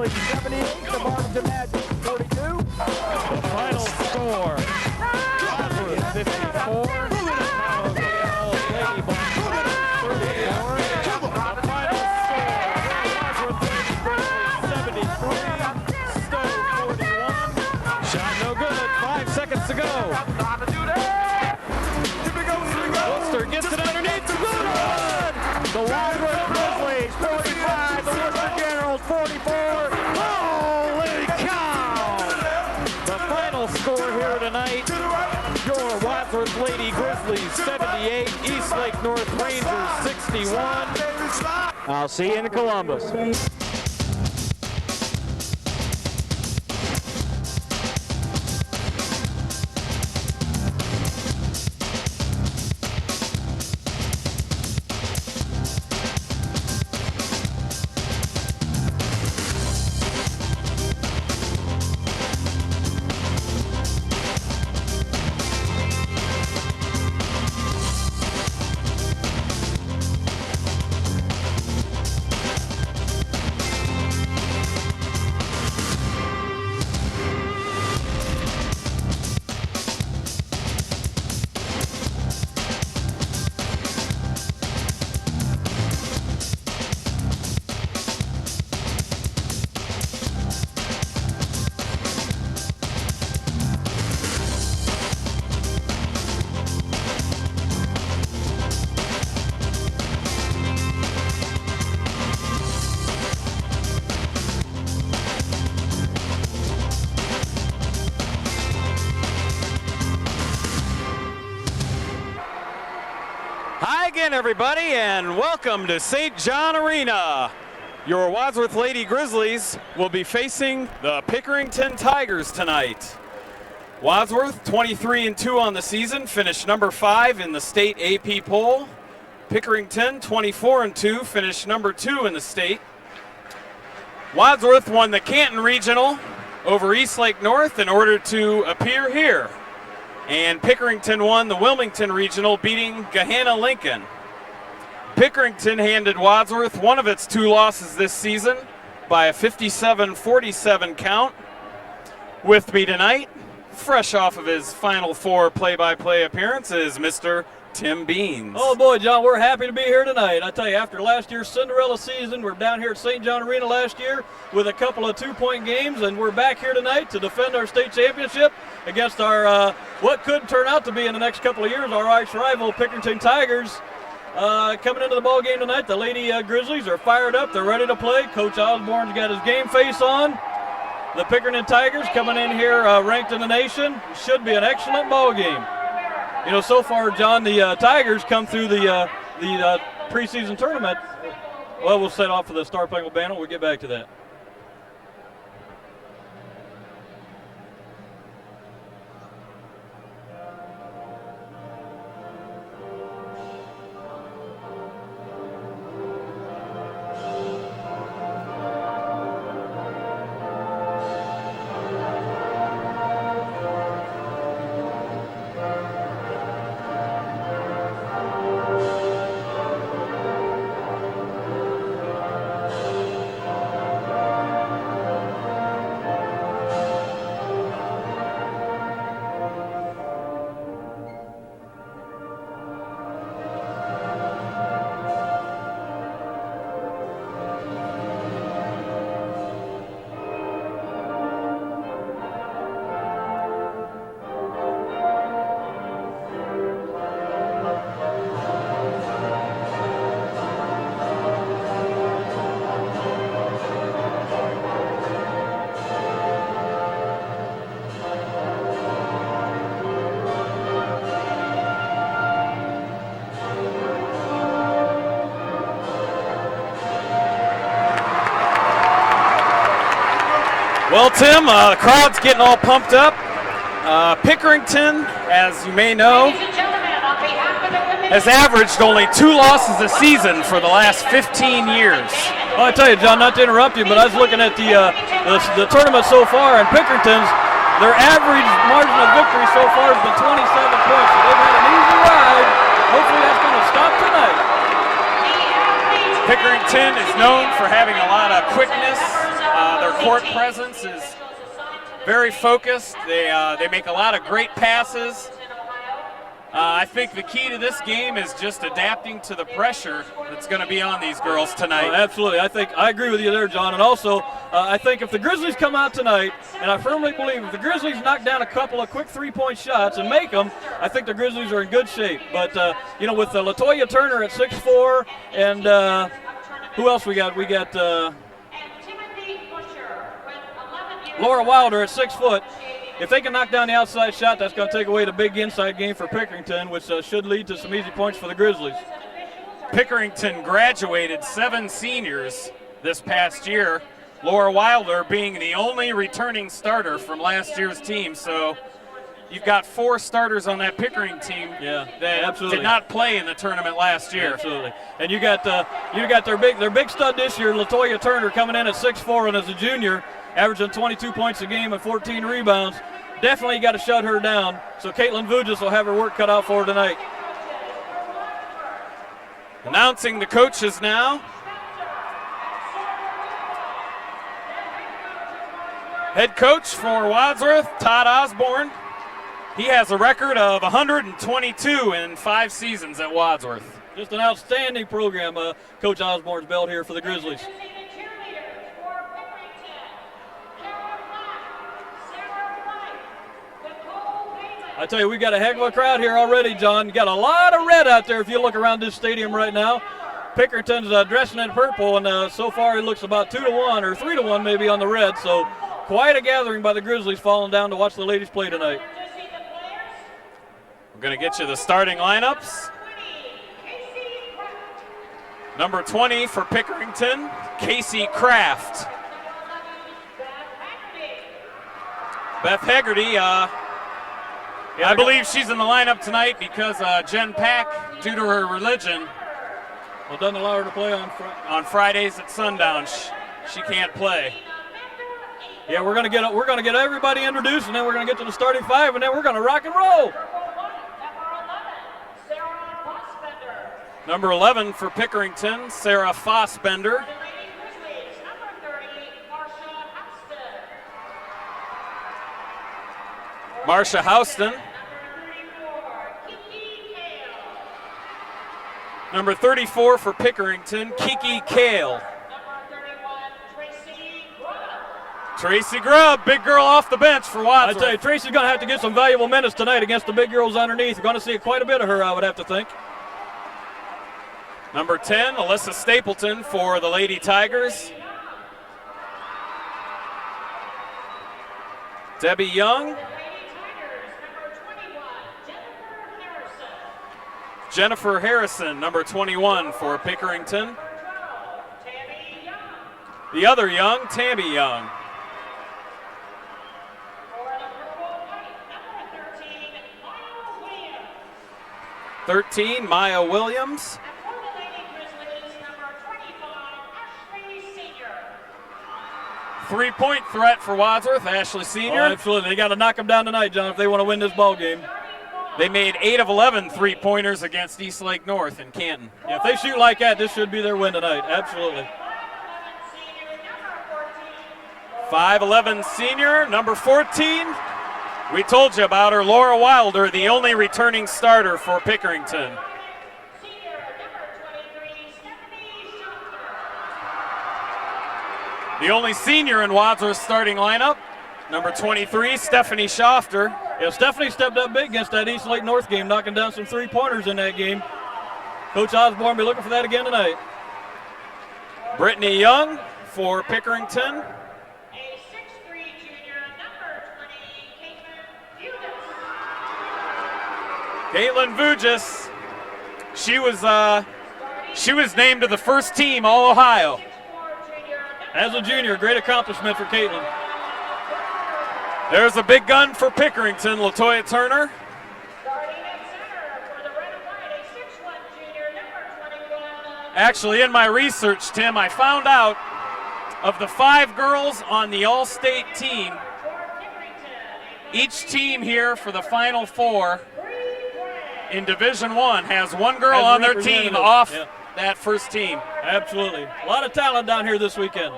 Grizzlies 78, the Varsity Magic 42. The final score, Wadsworth 54, Lady Bucks 34. The final score, Wadsworth Lady Grizzlies 73, Stowe 41. Shot no good, 5 seconds to go. Worcester gets it underneath, good! The Wadsworth Grizzlies 45, the Worcester Generals 44. Holy cow! The final score here tonight, your Wadsworth Lady Grizzlies 78, Eastlake North Rangers 61. I'll see you in Columbus. Hi again, everybody, and welcome to St. John Arena. Your Wadsworth Lady Grizzlies will be facing the Pinkerington Tigers tonight. Wadsworth, 23-2 on the season, finished number 5 in the state AP poll. Pinkerington, 24-2, finished number 2 in the state. Wadsworth won the Canton Regional over Eastlake North in order to appear here. And Pinkerington won the Wilmington Regional, beating Gahanna-Lincoln. Pinkerington handed Wadsworth one of its 2 losses this season by a 57-47 count. With me tonight, fresh off of his Final Four play-by-play appearance, is Mr. Tim Beans. Oh boy, John, we're happy to be here tonight. I tell you, after last year's Cinderella season, we're down here at St. John Arena last year with a couple of 2-point games, and we're back here tonight to defend our state championship against our what could turn out to be in the next couple of years our arch rival Pinkerington Tigers. Coming into the ball game tonight, the Lady Grizzlies are fired up. They're ready to play. Coach Osborne's got his game face on. The Pinkerington Tigers coming in here ranked in the nation. Should be an excellent ball game. You know, so far, John, the Tigers come through the preseason tournament. Well, we'll set off for the Star Spangled Banner. We'll get back to that. Well, Tim, the crowd's getting all pumped up. Pinkerington, as you may know, has averaged only 2 losses a season for the last 15 years. Well, I tell you, John, not to interrupt you, but I was looking at the tournament so far, and Pinkerington's, their average margin of victory so far has been 27 points. So they've had an easy ride. Hopefully that's going to stop tonight. Pinkerington is known for having a lot of quickness. Their court presence is very focused. They make a lot of great passes. I think the key to this game is just adapting to the pressure that's going to be on these girls tonight. Oh, absolutely. I agree with you there, John. And also, I think if the Grizzlies come out tonight, and I firmly believe if the Grizzlies knock down a couple of quick three-point shots and make them, I think the Grizzlies are in good shape. But, with LaToya Turner at 6'4", and who else we got? We got Laura Wilder at 6 foot. If they can knock down the outside shot, that's going to take away the big inside game for Pinkerington, which should lead to some easy points for the Grizzlies. Pinkerington graduated 7 seniors this past year, Laura Wilder being the only returning starter from last year's team. So you've got 4 starters on that Pickering team that did not play in the tournament last year. Absolutely. And you got their big stud this year, LaToya Turner, coming in at 6'4", and as a junior, averaging 22 points a game and 14 rebounds. Definitely got to shut her down. So Caitlin Vugis will have her work cut out for her tonight. Announcing the coaches now. Head coach for Wadsworth, Todd Osborne. He has a record of 122 in 5 seasons at Wadsworth. Just an outstanding program, Coach Osborne's built here for the Grizzlies. I tell you, we got a heck of a crowd here already, John. You got a lot of red out there if you look around this stadium right now. Pinkerington's dressing in purple, and so far it looks about 2-1 or 3-1 maybe on the red. So quite a gathering by the Grizzlies falling down to watch the ladies play tonight. We're going to get you the starting lineups. Number 20 for Pinkerington, Casey Kraft. Beth Haggerty, I believe she's in the lineup tonight because Jen Pack, due to her religion, doesn't allow her to play on Fridays at sundown. She can't play. Yeah, we're gonna get everybody introduced, and then we're gonna get to the starting 5, and then we're gonna rock and roll. Number 11 for Pinkerington, Sarah Fossbender. Marsha Houston. Number 34 for Pinkerington, Kiki Kale. Tracy Grubb, big girl off the bench for Wadsworth. I tell you, Tracy's going to have to get some valuable minutes tonight against the big girls underneath. We're going to see quite a bit of her, I would have to think. Number 10, Alyssa Stapleton for the Lady Tigers. Debbie Young. Jennifer Harrison, number 21 for Pinkerington. The other Young, Tammy Young. 13, Maya Williams. Three-point threat for Wadsworth, Ashley Senior. Oh, absolutely. They got to knock them down tonight, John, if they want to win this ball game. They made 8 of 11 three-pointers against East Lake North in Canton. Yeah, if they shoot like that, this should be their win tonight. Absolutely. 5'11 senior, number 14. We told you about her, Laura Wilder, the only returning starter for Pinkerington. The only senior in Wadsworth's starting lineup, number 23, Stephanie Schofter. Yeah, Stephanie stepped up big against that East Lake North game, knocking down some three-pointers in that game. Coach Osborne will be looking for that again tonight. Brittany Young for Pinkerington. Caitlin Vugis, she was named to the first team All-Ohio. As a junior, great accomplishment for Caitlin. There's a big gun for Pinkerington, LaToya Turner. Actually, in my research, Tim, I found out of the 5 girls on the All-State team, each team here for the Final Four in Division I has one girl on their team off that first team. Absolutely. A lot of talent down here this weekend.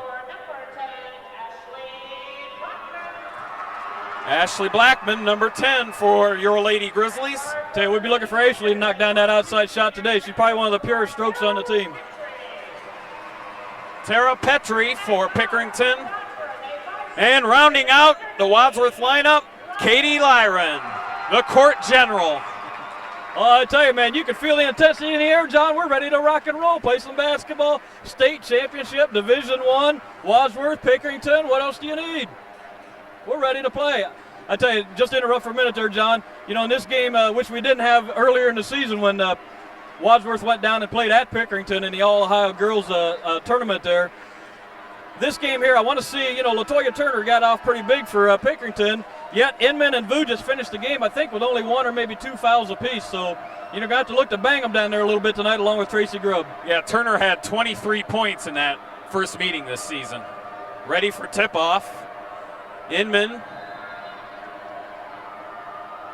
Ashley Blackman, number 10 for your Lady Grizzlies. Tell you, we'd be looking for Ashley to knock down that outside shot today. She's probably one of the purest strokes on the team. Tara Petrie for Pinkerington. And rounding out the Wadsworth lineup, Katie Lyron, the court general. Oh, I tell you, man, you can feel the intensity in the air, John. We're ready to rock and roll, play some basketball. State championship, Division I, Wadsworth, Pinkerington. What else do you need? We're ready to play. I tell you, just to interrupt for a minute there, John. You know, in this game, which we didn't have earlier in the season when Wadsworth went down and played at Pinkerington in the All-Ohio Girls tournament there. This game here, I want to see, you know, LaToya Turner got off pretty big for Pinkerington, yet Inman and Vu just finished the game, I think, with only 1 or maybe 2 fouls apiece. So, you know, got to look to bang them down there a little bit tonight along with Tracy Grubb. Yeah, Turner had 23 points in that first meeting this season. Ready for tip-off. Inman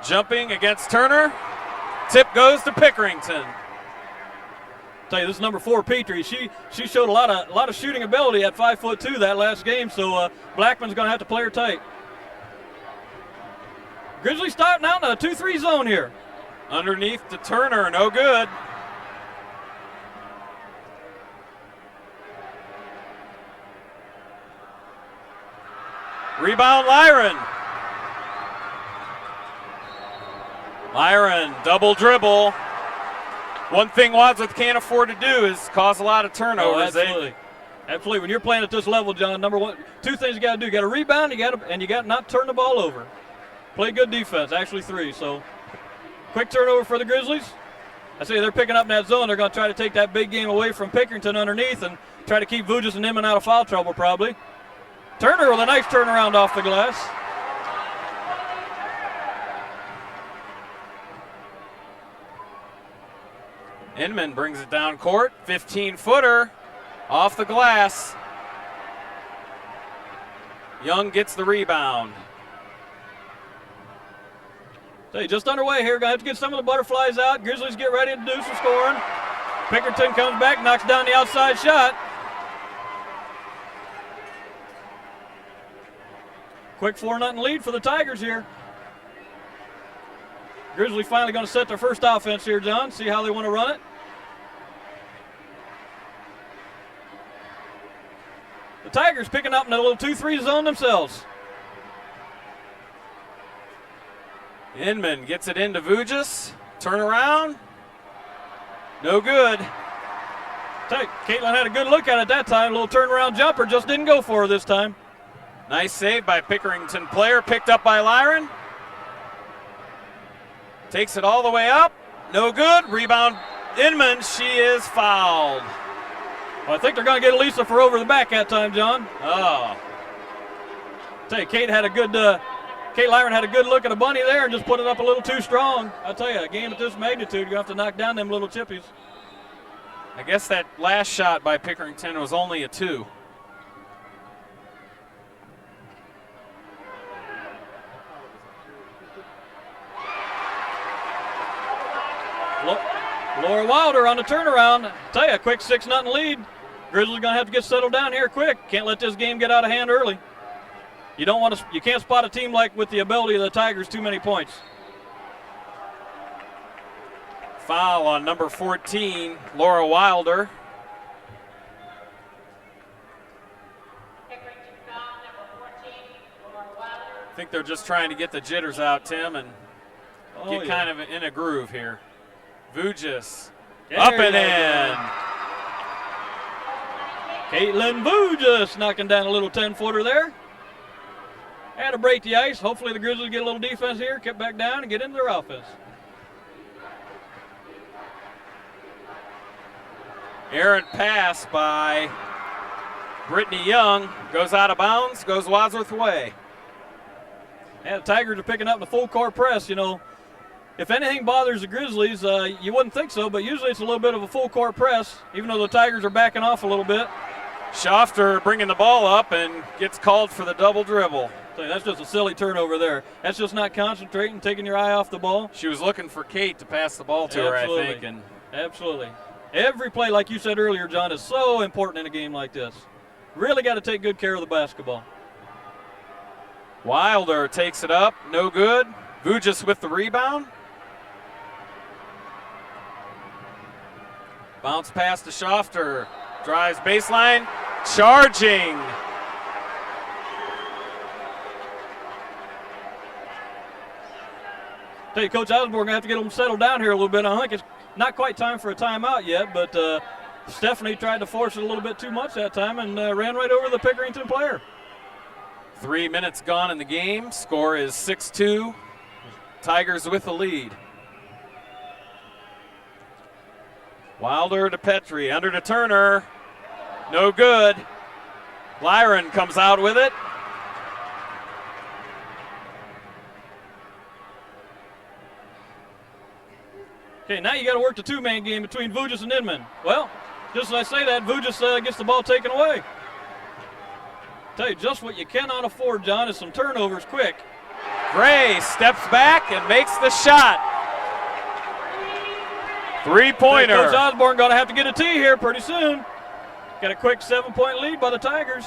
jumping against Turner. Tip goes to Pinkerington. Tell you, this is number 4, Petrie. She showed a lot of shooting ability at 5'2" that last game, so Blackman's going to have to play her tight. Grizzlies starting out in a 2-3 zone here. Underneath to Turner, no good. Rebound, Lyron. Lyron, double dribble. One thing Wadsworth can't afford to do is cause a lot of turnovers. Oh, absolutely. Absolutely. When you're playing at this level, John, number 1, 2 things you got to do. You got to rebound, and you got to not turn the ball over. Play good defense, actually 3. So, quick turnover for the Grizzlies. I say they're picking up in that zone. They're going to try to take that big game away from Pinkerington underneath and try to keep Vujas and Inman out of foul trouble probably. Turner with a nice turnaround off the glass. Inman brings it down court. 15-footer off the glass. Young gets the rebound. Hey, just underway here. Going to have to get some of the butterflies out. Grizzlies get ready to do some scoring. Pinkerington comes back, knocks down the outside shot. Quick 4-0 lead for the Tigers here. Grizzlies finally going to set their first offense here, John. See how they want to run it. The Tigers picking up in a little 2-3 zone themselves. Inman gets it into Vujas. Turn around. No good. Caitlin had a good look at it that time. A little turnaround jumper, just didn't go for her this time. Nice save by Pinkerington player, picked up by Lyron. Takes it all the way up. No good. Rebound Inman. She is fouled. Well, I think they're going to get Elisa for over the back that time, John. Oh. Tell you, Kate Lyron had a good look at a bunny there and just put it up a little too strong. I'll tell you, a game at this magnitude, you're going to have to knock down them little chippies. I guess that last shot by Pinkerington was only a 2. Laura Wilder on the turnaround. I'll tell you, a quick 6-0 lead. Grizzlies going to have to get settled down here quick. Can't let this game get out of hand early. You can't spot a team like with the ability of the Tigers too many points. Foul on number 14, Laura Wilder. I think they're just trying to get the jitters out, Tim, and get kind of in a groove here. Vujas up and in. Caitlin Vujas knocking down a little 10-footer there. Had to break the ice. Hopefully the Grizzlies get a little defense here, get back down and get into their offense. Errant pass by Brittany Young. Goes out of bounds, goes Wadsworth away. Yeah, the Tigers are picking up the full court press. You know, if anything bothers the Grizzlies, you wouldn't think so, but usually it's a little bit of a full court press, even though the Tigers are backing off a little bit. Schofter bringing the ball up and gets called for the double dribble. So that's just a silly turnover there. That's just not concentrating, taking your eye off the ball. She was looking for Kate to pass the ball to her, I think. And absolutely. Every play, like you said earlier, John, is so important in a game like this. Really got to take good care of the basketball. Wilder takes it up, no good. Vujis with the rebound. Bounce pass to Schofter, drives baseline, charging. Tell you, Coach Osborne going to have to get them settled down here a little bit. I think it's not quite time for a timeout yet, but Stephanie tried to force it a little bit too much that time and ran right over the Pinkerington player. 3 minutes gone in the game. Score is 6-2. Tigers with the lead. Wilder to Petrie, under to Turner. No good. Lyron comes out with it. Okay, now you got to work the two-man game between Vujis and Inman. Well, just as I say that, Vujis gets the ball taken away. Tell you, just what you cannot afford, John, is some turnovers quick. Gray steps back and makes the shot. Three-pointer. Coach Osborne going to have to get a tee here pretty soon. Got a quick 7-point lead by the Tigers.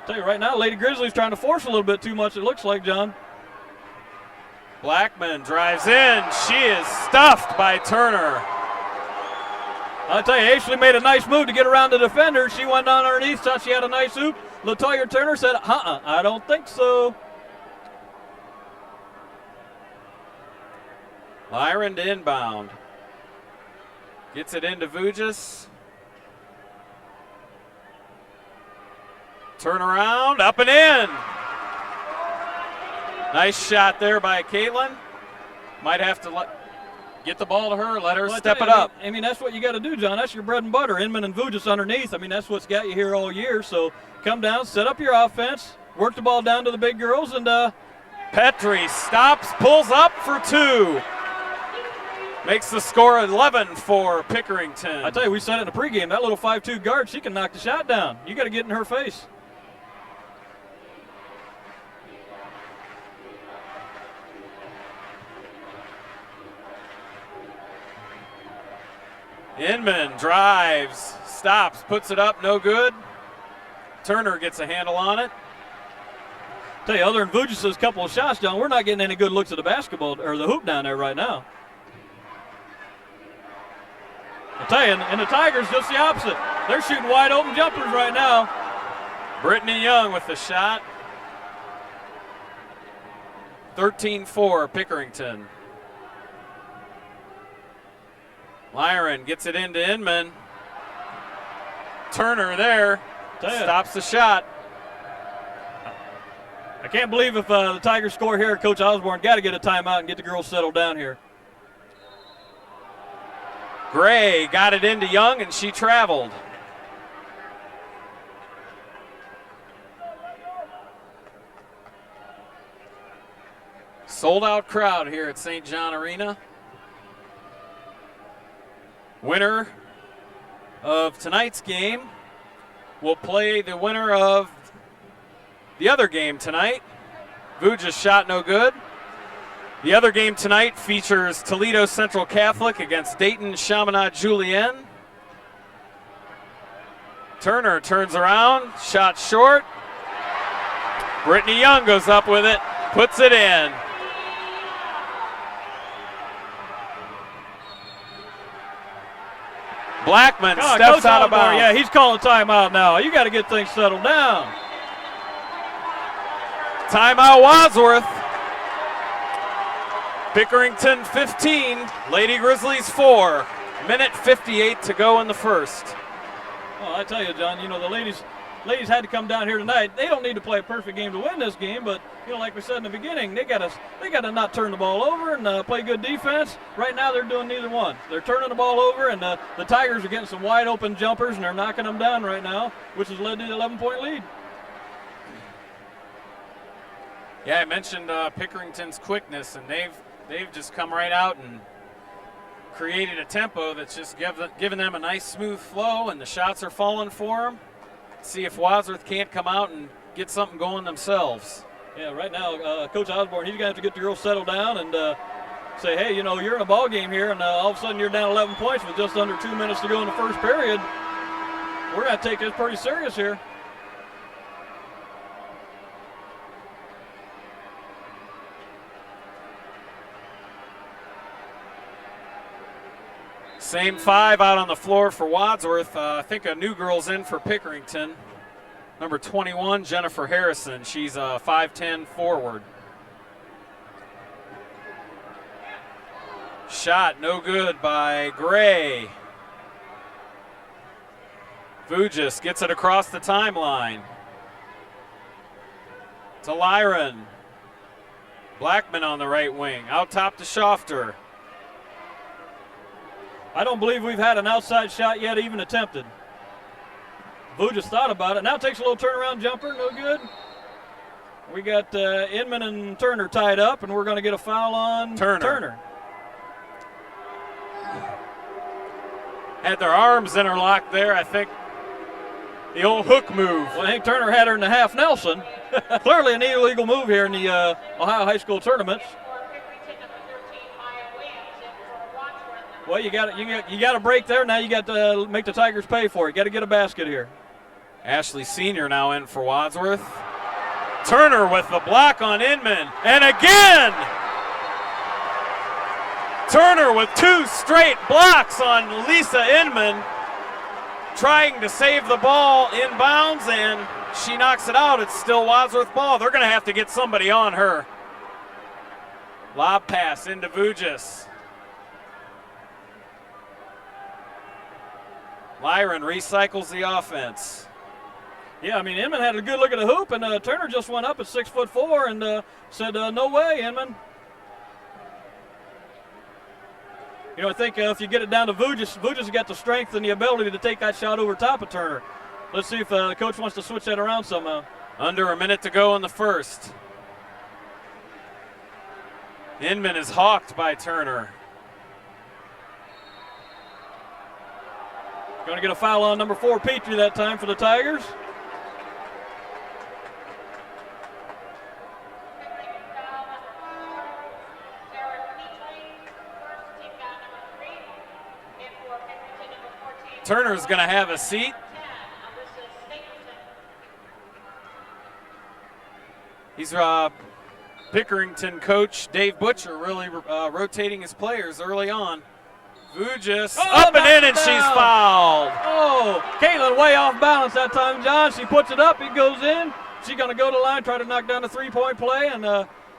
Tell you right now, Lady Grizzlies trying to force a little bit too much, it looks like, John. Blackman drives in. She is stuffed by Turner. I'll tell you, Ashley made a nice move to get around the defender. She went down underneath, thought she had a nice hoop. LaToya Turner said, I don't think so. Lyron to inbound. Gets it into Vujis. Turn around, up and in. Nice shot there by Caitlin. Might have to get the ball to her, let her step it up. I mean, that's what you got to do, John. That's your bread and butter. Inman and Vujis underneath. I mean, that's what's got you here all year. So come down, set up your offense, work the ball down to the big girls, and Petrie stops, pulls up for two. Makes the score 11 for Pinkerington. I tell you, we said it in the pregame. That little 5'2" guard, she can knock the shot down. You got to get in her face. Inman drives, stops, puts it up, no good. Turner gets a handle on it. Tell you, other than Vujis' couple of shots, John, we're not getting any good looks at the basketball or the hoop down there right now. I tell you, and the Tigers just the opposite. They're shooting wide open jumpers right now. Brittany Young with the shot. 13-4 Pinkerington. Lyron gets it into Inman. Turner there stops the shot. I can't believe if the Tigers score here, Coach Osborne got to get a timeout and get the girls settled down here. Gray got it into Young, and she traveled. Sold out crowd here at St. John Arena. Winner of tonight's game will play the winner of the other game tonight. Vujis shot no good. The other game tonight features Toledo Central Catholic against Dayton Chaminade Julienne. Turner turns around, shot short. Brittany Young goes up with it, puts it in. Blackman steps out of bounds. Yeah, he's calling timeout now. You got to get things settled down. Timeout Wadsworth. Pinkerington 15, Lady Grizzlies 4. Minute 58 to go in the first. Well, I tell you, John, you know, the ladies had to come down here tonight. They don't need to play a perfect game to win this game, but you know, like we said in the beginning, they got to not turn the ball over and play good defense. Right now, they're doing neither one. They're turning the ball over, and the Tigers are getting some wide open jumpers, and they're knocking them down right now, which has led to the 11-point lead. Yeah, I mentioned Pinkerington's quickness, and they've just come right out and created a tempo that's just given them a nice smooth flow, and the shots are falling for them. See if Wadsworth can't come out and get something going themselves. Yeah, right now, Coach Osborne, he's going to have to get the girls settled down and say, hey, you know, you're in a ball game here, and all of a sudden you're down 11 points with just under 2 minutes to go in the first period. We're going to take this pretty serious here. Same 5 out on the floor for Wadsworth. I think a new girl's in for Pinkerington. Number 21, Jennifer Harrison. She's a 5'10" forward. Shot no good by Gray. Vujis gets it across the timeline to Lyron. Blackman on the right wing, out top to Schofter. I don't believe we've had an outside shot yet even attempted. Vujis thought about it. Now takes a little turnaround jumper, no good. We got Inman and Turner tied up, and we're going to get a foul on Turner. Had their arms interlocked there, I think. The old hook move. Well, I think Turner had her in the half Nelson. Clearly an illegal move here in the Ohio high school tournaments. Well, you got a break there. Now you got to make the Tigers pay for it. Got to get a basket here. Ashley Senior now in for Wadsworth. Turner with the block on Inman, and again. Turner with 2 straight blocks on Lisa Inman, trying to save the ball inbounds, and she knocks it out. It's still Wadsworth ball. They're going to have to get somebody on her. Lob pass into Vujis. Lyron recycles the offense. Yeah, I mean, Inman had a good look at the hoop, and Turner just went up at 6'4" and said, no way, Inman. You know, I think if you get it down to Vujis has got the strength and the ability to take that shot over top of Turner. Let's see if the coach wants to switch that around somehow. Under a minute to go in the first. Inman is hawked by Turner. Going to get a foul on number 4, Petrie, that time for the Tigers. Turner's going to have a seat. He's Pinkerington coach Dave Butcher really rotating his players early on. Vujis up and in, and she's fouled. Oh, Caitlin way off balance that time, John. She puts it up, it goes in. She's going to go to the line, try to knock down a 3-point play, and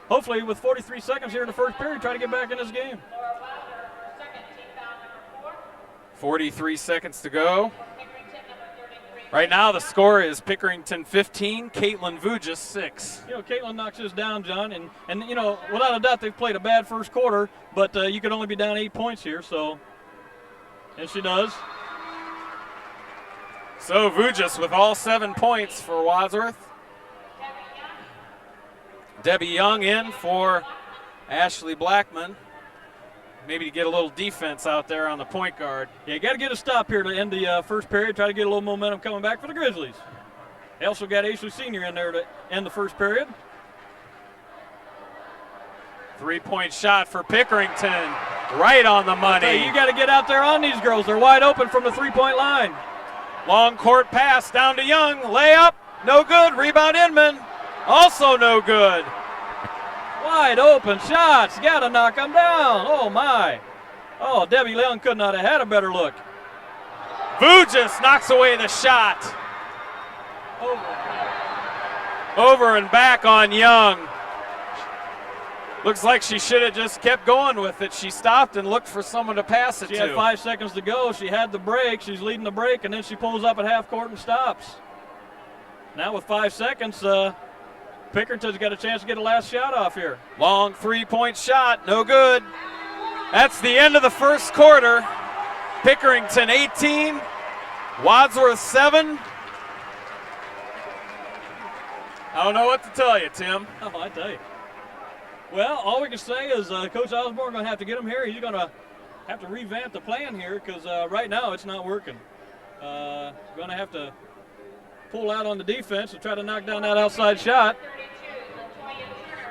hopefully with 43 seconds here in the first period, try to get back in this game. 43 seconds to go. Right now the score is Pinkerington 15, Caitlin Vujis 6. You know, Caitlin knocks this down, John, and you know, without a doubt they've played a bad first quarter, but you could only be down 8 points here, so, and she does. So Vujis with all 7 points for Wadsworth. Debbie Young in for Ashley Blackman. Maybe to get a little defense out there on the point guard. Yeah, you got to get a stop here to end the first period, try to get a little momentum coming back for the Grizzlies. They also got Ashley Senior in there to end the first period. 3-point shot for Pinkerington, right on the money. Hey, you got to get out there on these girls. They're wide open from the 3-point line. Long court pass down to Young, layup, no good. Rebound Inman, also no good. Wide open shots, got to knock them down. Oh my. Oh, Debbie Young could not have had a better look. Vujis knocks away the shot. Over and back on Young. Looks like she should have just kept going with it. She stopped and looked for someone to pass it to. She had 5 seconds to go. She had the break. She's leading the break, and then she pulls up at half court and stops. Now with 5 seconds, Pinkerington's got a chance to get a last shot off here. Long 3-point shot, no good. That's the end of the first quarter. Pinkerington 18, Wadsworth 7. I don't know what to tell you, Tim. Oh, I tell you. Well, all we can say is Coach Osborne going to have to get him here. He's going to have to revamp the plan here because right now it's not working. Going to have to pull out on the defense and try to knock down that outside shot.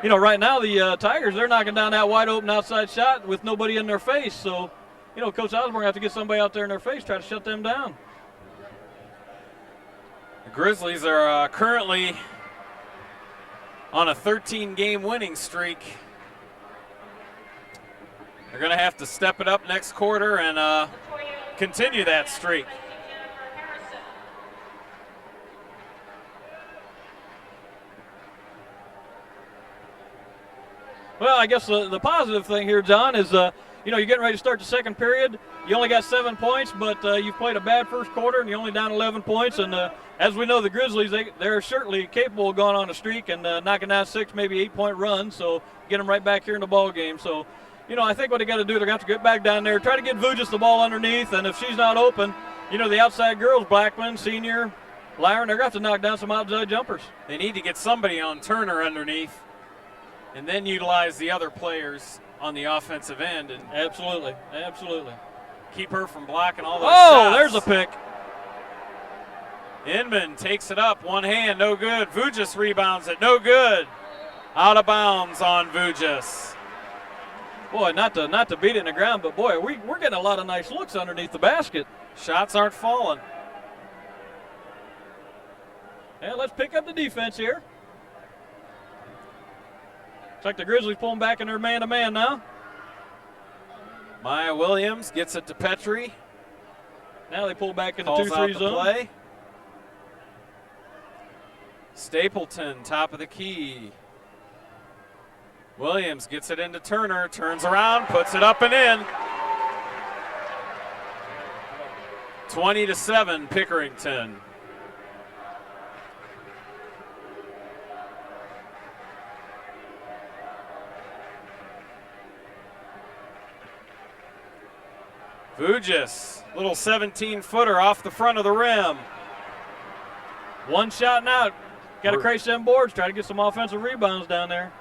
You know, right now the Tigers, they're knocking down that wide open outside shot with nobody in their face. So, you know, Coach Osborne will have to get somebody out there in their face, try to shut them down. The Grizzlies are currently on a 13-game winning streak. They're going to have to step it up next quarter and continue that streak. Well, I guess the positive thing here, John, is you're getting ready to start the second period. You only got 7 points, but you've played a bad first quarter, and you're only down 11 points. And as we know, the Grizzlies, they're certainly capable of going on a streak and knocking down 6, maybe 8-point runs. So get them right back here in the ball game. So, I think what they got to do, they're going to have to get back down there, try to get Vujas the ball underneath, and if she's not open, the outside girls, Blackman, Senior, Lyron, they're going to have to knock down some outside jumpers. They need to get somebody on Turner underneath and then utilize the other players on the offensive end. And Absolutely. keep her from blocking all those shots. There's a pick. Inman takes it up, one hand, no good. Vujas rebounds it, no good. Out of bounds on Vujas. Boy, not to beat it in the ground, but boy, we're getting a lot of nice looks underneath the basket. Shots aren't falling. Yeah, let's pick up the defense here. Looks like the Grizzlies pulling back in their man-to-man now. Maya Williams gets it to Petrie. Now they pull back in the Calls 2-3 out the zone. play. Stapleton, top of the key. Williams gets it into Turner, turns around, puts it up and in. 20-7, Pinkerington. Vujas, little 17-footer off the front of the rim. One shot and out. Got to crash them boards, try to get some offensive rebounds down there.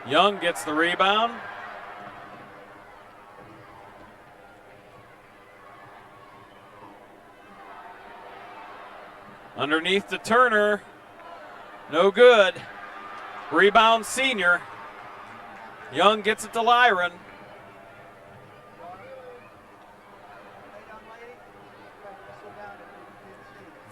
Young gets the rebound. Underneath to Turner. No good. Rebound Senior. Young gets it to Lyron.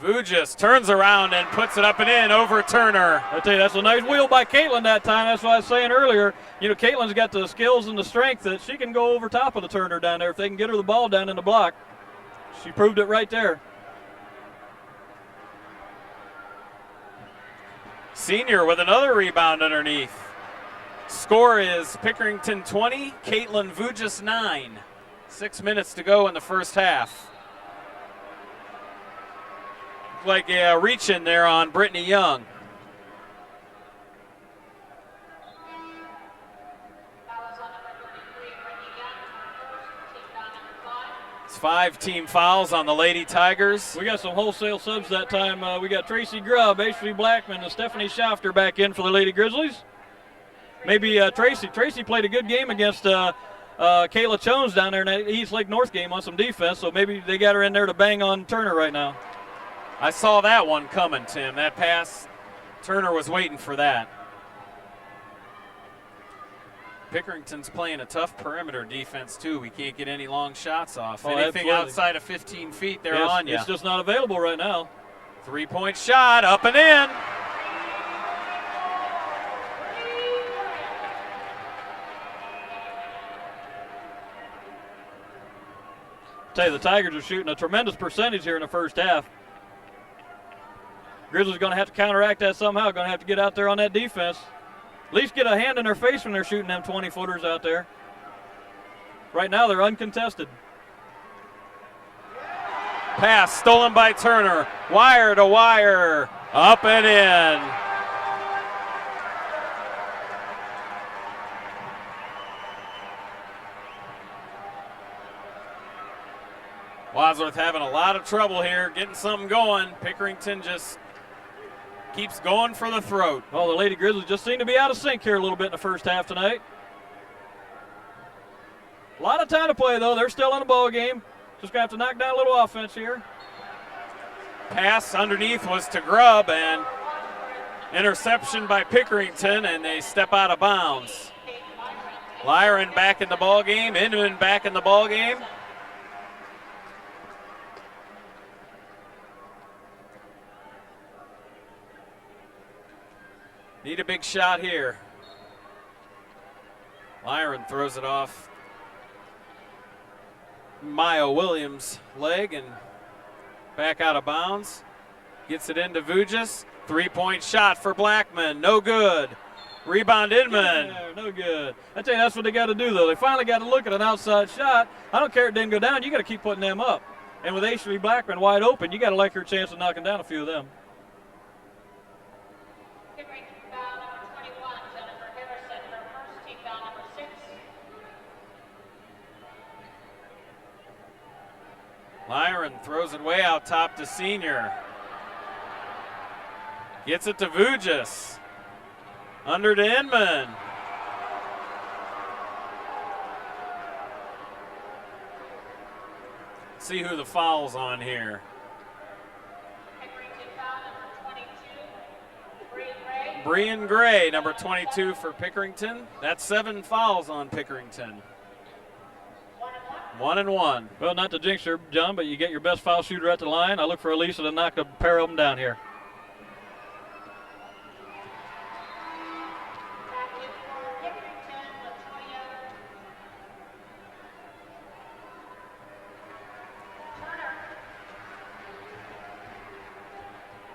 Vujas turns around and puts it up and in over Turner. I tell you, that's a nice wheel by Caitlin that time. That's what I was saying earlier. Caitlin's got the skills and the strength that she can go over top of the Turner down there if they can get her the ball down in the block. She proved it right there. Senior with another rebound underneath. Score is Pinkerington 20, Caitlin Vujas 9. 6 minutes to go in the first half. Like a reach in there on Brittany Young. It's 5 team fouls on the Lady Tigers. We got some wholesale subs that time. We got Tracy Grubb, Ashley Blackman, and Stephanie Schafter back in for the Lady Grizzlies. Maybe Tracy. Tracy played a good game against Kayla Jones down there in that East Lake North game on some defense, so maybe they got her in there to bang on Turner right now. I saw that one coming, Tim. That pass, Turner was waiting for that. Pinkerington's playing a tough perimeter defense, too. We can't get any long shots off. Anything absolutely. Outside of 15 feet, they're on you. It's just not available right now. 3-point shot, up and in. Tell you, the Tigers are shooting a tremendous percentage here in the first half. Grizzlies going to have to counteract that somehow. Going to have to get out there on that defense. At least get a hand in their face when they're shooting them 20-footers out there. Right now, they're uncontested. Pass stolen by Turner. Wire to wire. Up and in. Wadsworth having a lot of trouble here, getting something going. Pinkerington just keeps going for the throat. Well, the Lady Grizzlies just seem to be out of sync here a little bit in the first half tonight. A lot of time to play, though. They're still in the ball game. Just going to have to knock down a little offense here. Pass underneath was to Grubb, and interception by Pinkerington, and they step out of bounds. Lyron back in the ball game. Inman back in the ball game. Need a big shot here. Lyron throws it off. Maya Williams' leg and back out of bounds. Gets it into Vujis. 3-point shot for Blackman. No good. Rebound Inman. Yeah, no good. I tell you, that's what they got to do, though. They finally got to look at an outside shot. I don't care if it didn't go down. You got to keep putting them up. And with Ashley Blackman wide open, you got to like her chance of knocking down a few of them. Lyron throws it way out top to Senior. Gets it to Vujis. Under to Inman. See who the foul's on here. Brian Gray, number 22 for Pinkerington. That's 7 fouls on Pinkerington. 1-1. Well, not to jinx her, John, but you get your best foul shooter at the line. I look for Elisa to knock a pair of them down here.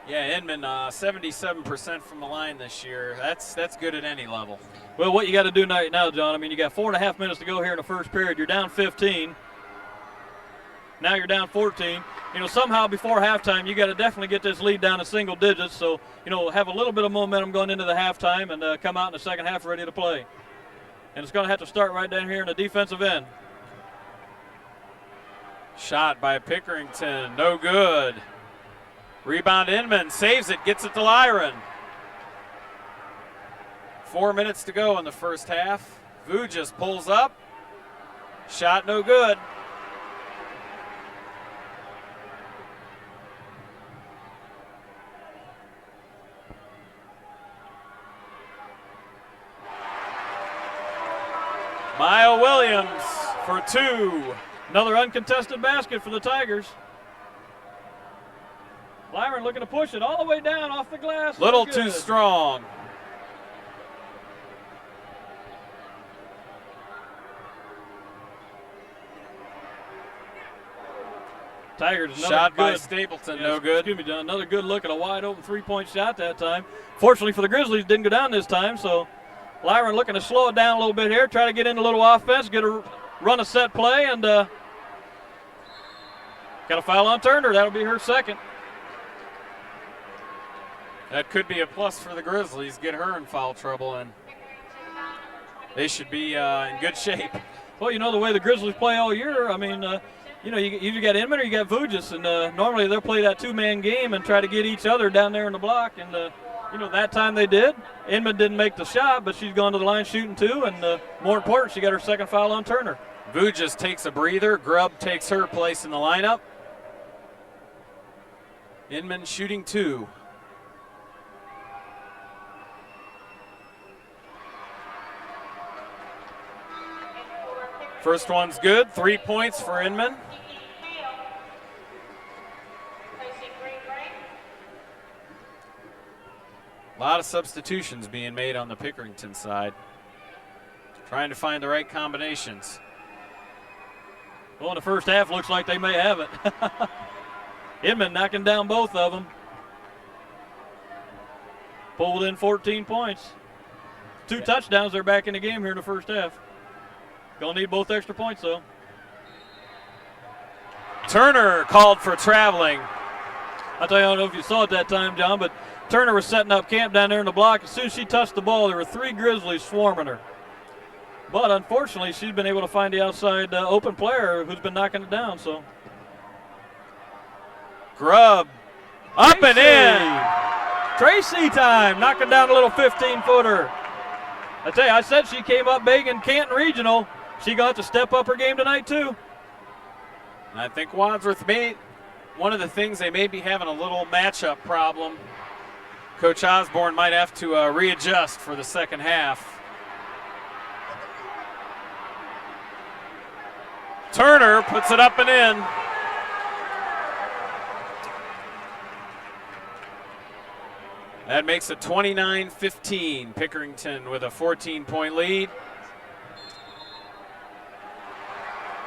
Yeah, Inman, 77% from the line this year. That's good at any level. Well, what you got to do now, John, I mean, you got 4.5 minutes to go here in the first period. You're down 15. Now you're down 14. You know, somehow before halftime, you got to definitely get this lead down to single digits. So, you know, have a little bit of momentum going into the halftime and come out in the second half ready to play. And it's going to have to start right down here in the defensive end. Shot by Pinkerington, no good. Rebound Inman, saves it, gets it to Lyron. 4 minutes to go in the first half. Vujis pulls up. Shot no good. Maya Williams for 2. Another uncontested basket for the Tigers. Lyron looking to push it all the way down off the glass. Little too strong. Tigers shot by Stapleton, no good. Excuse me, John. Another good look at a wide open 3-point shot that time. Fortunately for the Grizzlies, didn't go down this time. So Lyron looking to slow it down a little bit here, try to get into a little offense, run a set play, and got a foul on Turner. That'll be her second. That could be a plus for the Grizzlies. Get her in foul trouble, and they should be in good shape. Well, you know the way the Grizzlies play all year. I mean, you know, you either got Inman or you got Vujis, and normally they'll play that two-man game and try to get each other down there in the block. And you know, that time they did. Inman didn't make the shot, but she's gone to the line shooting too. And more important, she got her second foul on Turner. Vujis takes a breather. Grubb takes her place in the lineup. Inman shooting 2. First one's good. 3 points for Inman. A lot of substitutions being made on the Pinkerington side. Trying to find the right combinations. Well, in the first half, looks like they may have it. Inman knocking down both of them. Pulled in 14 points. 2 touchdowns. They're back in the game here in the first half. Gonna need both extra points, though. Turner called for traveling. I tell you, I don't know if you saw it that time, John, but Turner was setting up camp down there in the block. As soon as she touched the ball, there were 3 Grizzlies swarming her. But unfortunately, she's been able to find the outside open player who's been knocking it down. So Grubb up and in. Tracy time, knocking down a little 15-footer. I tell you, I said she came up big in Canton Regional. She got to step up her game tonight, too. And I think Wadsworth one of the things they may be having a little matchup problem. Coach Osborne might have to readjust for the second half. Turner puts it up and in. That makes it 29-15. Pinkerington with a 14-point lead.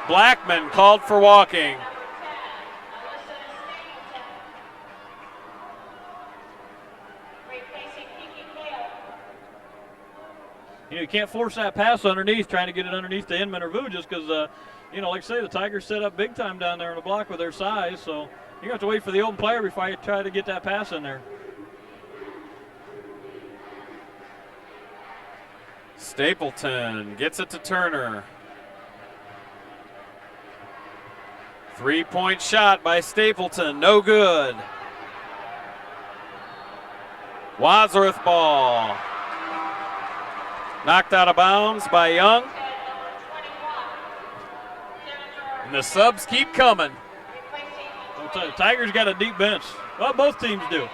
Blackman called for walking. You can't force that pass underneath, trying to get it underneath to Inman or Vu, just because, like I say, the Tigers set up big time down there in the block with their size. So you're going to have to wait for the open player before you try to get that pass in there. Stapleton gets it to Turner. 3-point shot by Stapleton, no good. Wadsworth ball. Knocked out of bounds by Young. And the subs keep coming. I'll tell you, the Tigers got a deep bench. Well, both teams do.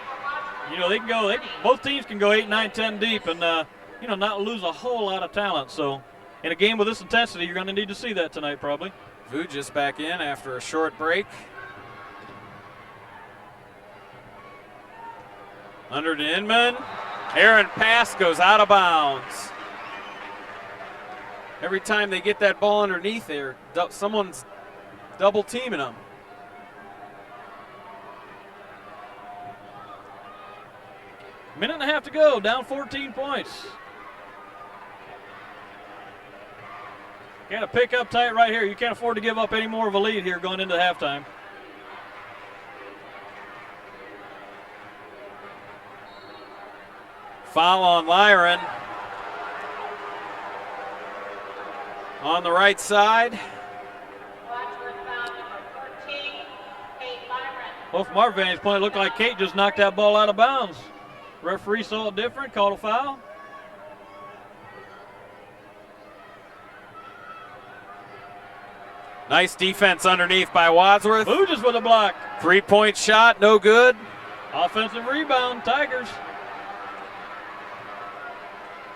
They can go. Both teams can go 8, 9, 10 deep, and not lose a whole lot of talent. So, in a game with this intensity, you're going to need to see that tonight, probably. Vu just back in after a short break. Under to Inman. Errant pass goes out of bounds. Every time they get that ball underneath there, someone's double teaming them. Minute and a half to go, down 14 points. Got to pick up tight right here. You can't afford to give up any more of a lead here going into halftime. Foul on Lyron. On the right side. Well, from our vantage point, it looked like Kate just knocked that ball out of bounds. Referee saw it different, called a foul. Nice defense underneath by Wadsworth. Vu just with a block. 3-point shot, no good. Offensive rebound, Tigers.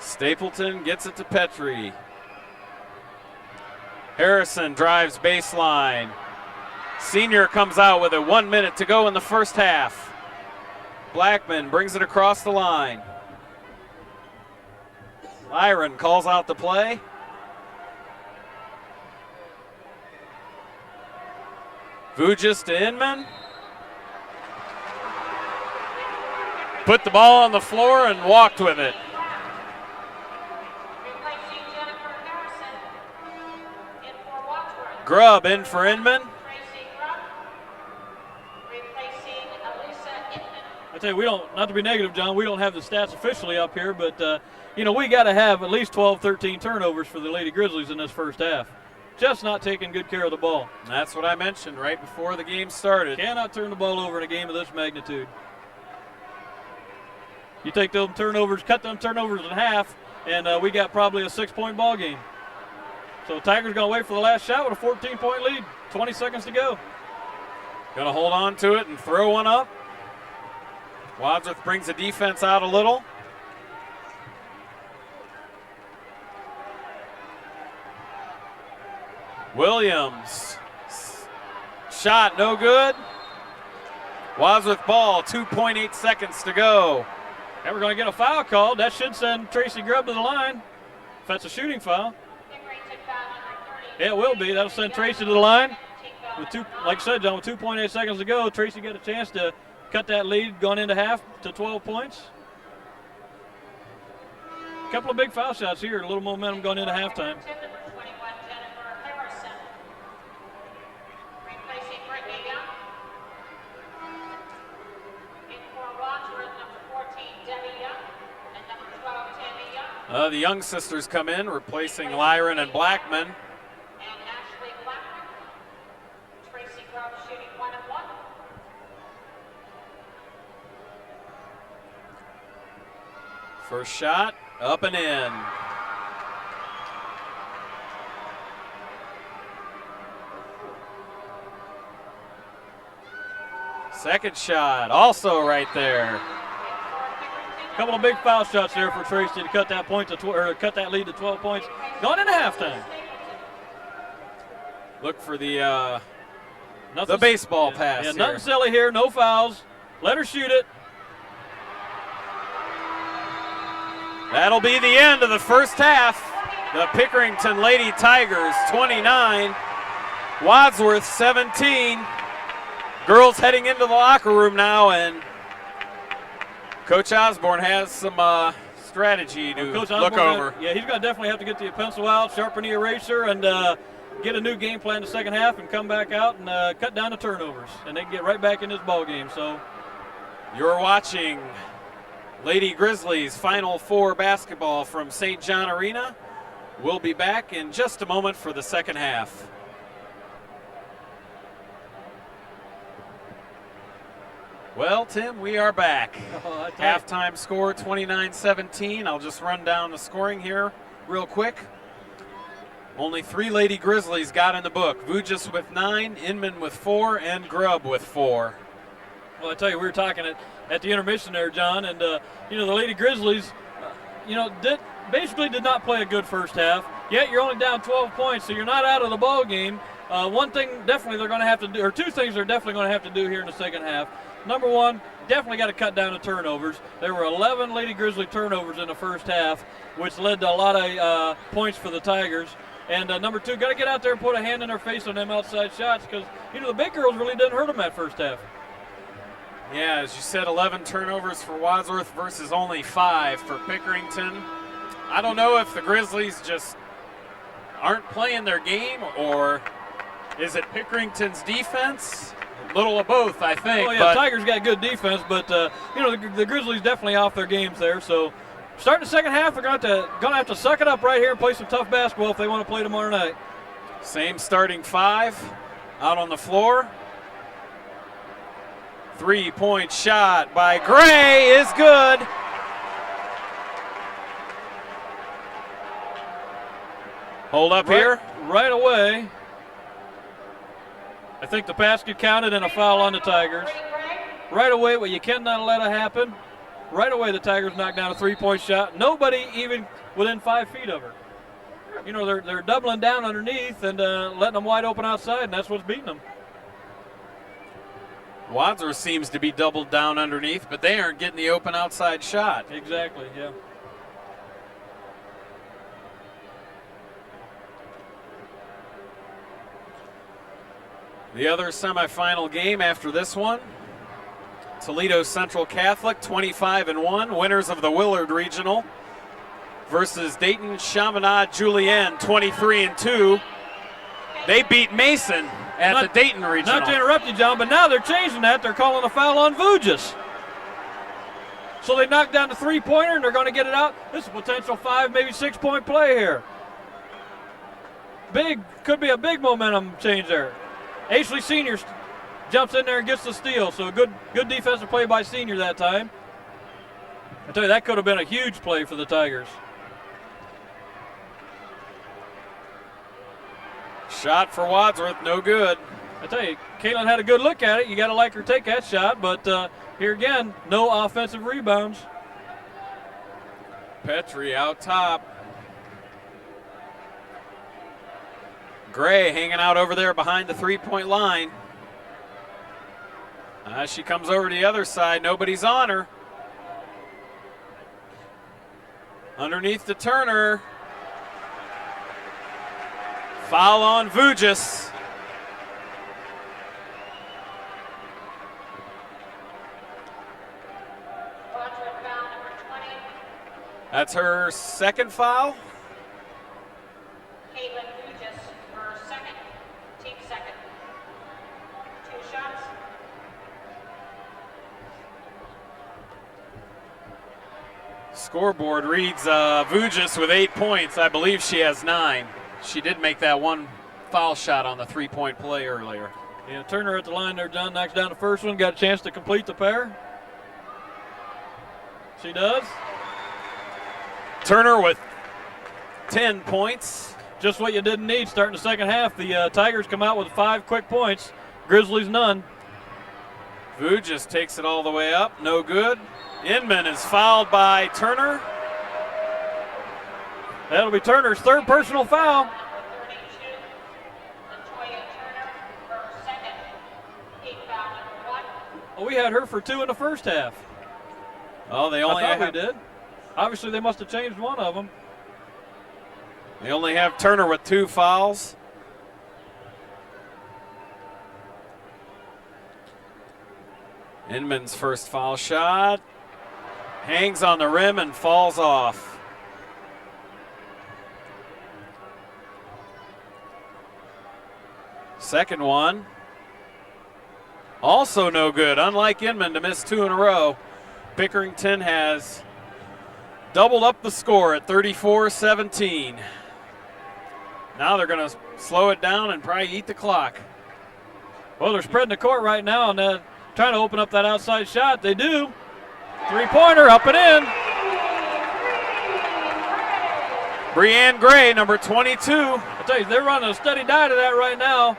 Stapleton gets it to Petrie. Harrison drives baseline. Senior comes out with it. 1 minute to go in the first half. Blackman brings it across the line. Lyron calls out the play. Vujis to Inman. Put the ball on the floor and walked with it. Grubb in for Inman. I tell you, we don't, not to be negative, John, we don't have the stats officially up here, but, we got to have at least 12, 13 turnovers for the Lady Grizzlies in this first half. Just not taking good care of the ball. That's what I mentioned right before the game started. Cannot turn the ball over in a game of this magnitude. You take them turnovers, cut them turnovers in half, and we got probably a 6-point ball game. So Tigers going to wait for the last shot with a 14-point lead. 20 seconds to go. Going to hold on to it and throw one up. Wadsworth brings the defense out a little. Williams. Shot no good. Wadsworth ball, 2.8 seconds to go. And we're going to get a foul called. That should send Tracy Grubb to the line. If that's a shooting foul. Yeah, it will be. That'll send Tracy to the line. With like I said, John, with 2.8 seconds to go, Tracy got a chance to cut that lead going into half to 12 points. A couple of big foul shots here, a little momentum going into halftime. The Young sisters come in, replacing Lyron and Blackman. First shot, up and in. Second shot, also right there. A couple of big foul shots there for Tracy to cut that point to cut that lead to 12 points. Going into halftime. Look for the baseball pass. Yeah, nothing silly here, no fouls. Let her shoot it. That'll be the end of the first half. The Pinkerington Lady Tigers 29, Wadsworth 17. Girls heading into the locker room now, and Coach Osborne has some strategy to look over. Yeah, he's going to definitely have to get the pencil out, sharpen the eraser, and get a new game plan in the second half and come back out and cut down the turnovers. And they can get right back in this ball game. So you're watching Lady Grizzlies Final Four basketball from St. John Arena. We'll be back in just a moment for the second half. Well, Tim, we are back. Halftime score 29-17. I'll just run down the scoring here real quick. Only 3 Lady Grizzlies got in the book. Vujis with 9, Inman with 4, and Grubb with 4. Well, I tell you, we were talking at the intermission there, John, and the Lady Grizzlies, basically did not play a good first half. Yet you're only down 12 points, so you're not out of the ball game. One thing definitely they're going to have to do, or 2 things they're definitely going to have to do here in the second half. Number 1, definitely got to cut down the turnovers. There were 11 Lady Grizzly turnovers in the first half, which led to a lot of points for the Tigers. And number 2, got to get out there and put a hand in their face on them outside shots because, the big girls really didn't hurt them that first half. Yeah, as you said, 11 turnovers for Wadsworth versus only 5 for Pinkerington. I don't know if the Grizzlies just aren't playing their game, or is it Pickerington's defense? A little of both, I think. Oh, yeah, Tigers got good defense, but, the Grizzlies definitely off their games there. So starting the second half, they're going to have to suck it up right here and play some tough basketball if they want to play tomorrow night. Same starting 5 out on the floor. 3-point shot by Gray is good. Hold up here. Right away. I think the basket counted and a foul on the Tigers. Right away, well, you cannot let it happen. Right away, the Tigers knocked down a 3-point shot. Nobody even within 5 feet of her. They're doubling down underneath and letting them wide open outside, and that's what's beating them. Wadsworth seems to be doubled down underneath, but they aren't getting the open outside shot. Exactly, yeah. The other semifinal game after this one, Toledo Central Catholic 25-1, winners of the Willard Regional, versus Dayton Chaminade Julienne 23-2. They beat Mason at the Dayton Regional. Not to interrupt you, John, but now they're changing that. They're calling a foul on Vujis. So they knocked down the 3-pointer and they're going to get it out. This is a potential 5, maybe 6-point play here. Could be a big momentum change there. Ashley Senior jumps in there and gets the steal. So a good defensive play by Senior that time. I tell you, that could have been a huge play for the Tigers. Shot for Wadsworth, no good. I tell you, Caitlin had a good look at it. You got to like her take that shot, but here again, no offensive rebounds. Petrie out top. Gray hanging out over there behind the 3-point line. She comes over to the other side. Nobody's on her. Underneath to Turner. Foul on Vujis. That's her second foul. Caitlin Vujis, her second, team second. 2 shots. Scoreboard reads Vujis with 8 points. I believe she has 9. She did make that one foul shot on the 3-point play earlier. Yeah, Turner at the line there, John, knocks down the first one, got a chance to complete the pair. She does. Turner with 10 points. Just what you didn't need starting the second half. The Tigers come out with 5 quick points. Grizzlies none. Vujis takes it all the way up, no good. Inman is fouled by Turner. That'll be Turner's 3rd personal foul. Number 32, Latoya Turner, her second, team foul number 1. Well, we had her for 2 in the first half. Oh, they only I thought have, we did. Obviously, they must have changed one of them. They only have Turner with 2 fouls. Inman's first foul shot. Hangs on the rim and falls off. Second one. Also no good. Unlike Inman to miss 2 in a row, Pinkerington has doubled up the score at 34-17. Now they're going to slow it down and probably eat the clock. Well, they're spreading the court right now and trying to open up that outside shot. They do. Three-pointer up and in. Brianne Gray, number 22. I tell you, they're running a steady diet of that right now.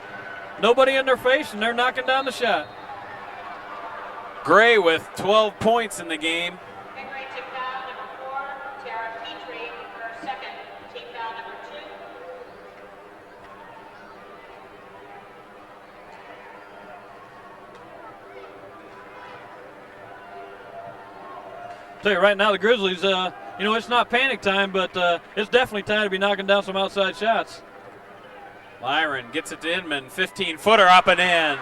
Nobody in their face, and they're knocking down the shot. Gray with 12 points in the game. Pinkerington foul number 4, Tara Petrie, her second, team foul number 2. Tell you right now, the Grizzlies, it's not panic time, but it's definitely time to be knocking down some outside shots. Lyron gets it to Inman, 15-footer up and in.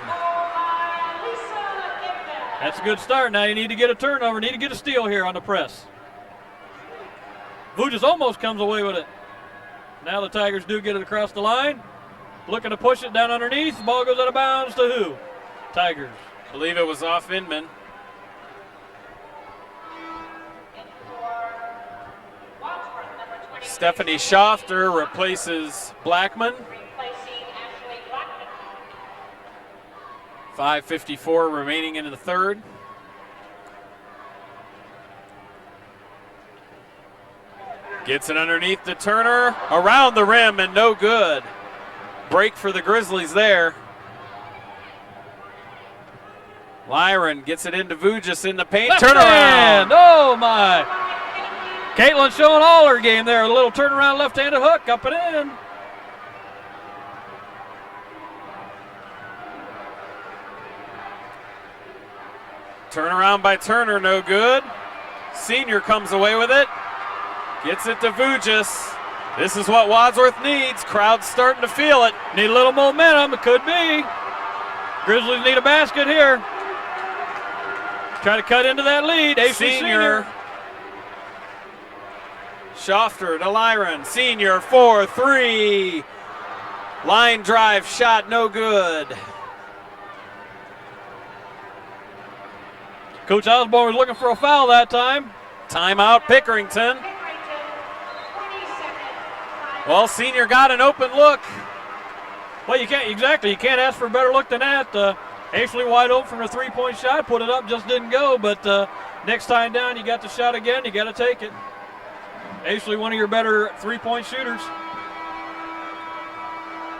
That's a good start. Now you need to get a turnover, need to get a steal here on the press. Vujas almost comes away with it. Now the Tigers do get it across the line. Looking to push it down underneath. The ball goes out of bounds to who? Tigers. I believe it was off Inman. Stephanie Schofter replaces Blackman. 5:54 remaining in the third. Gets it underneath to Turner, around the rim and no good. Break for the Grizzlies there. Lyron gets it into Vujas in the paint. Turnaround. Oh my. Caitlin showing all her game there. A little turnaround left-handed hook up and in. Turnaround by Turner, no good. Senior comes away with it. Gets it to Vujas. This is what Wadsworth needs. Crowd's starting to feel it. Need a little momentum. It could be. Grizzlies need a basket here. Try to cut into that lead. Senior. Schofter to Lyron. Senior 4-3. Line drive shot, no good. Coach Osborne was looking for a foul that time. Timeout, Pinkerington. Well, Senior got an open look. Well, you can't ask for a better look than that. Ashley wide open from a three-point shot, put it up, just didn't go. But next time down, you got the shot again, you got to take it. Ashley, one of your better three-point shooters.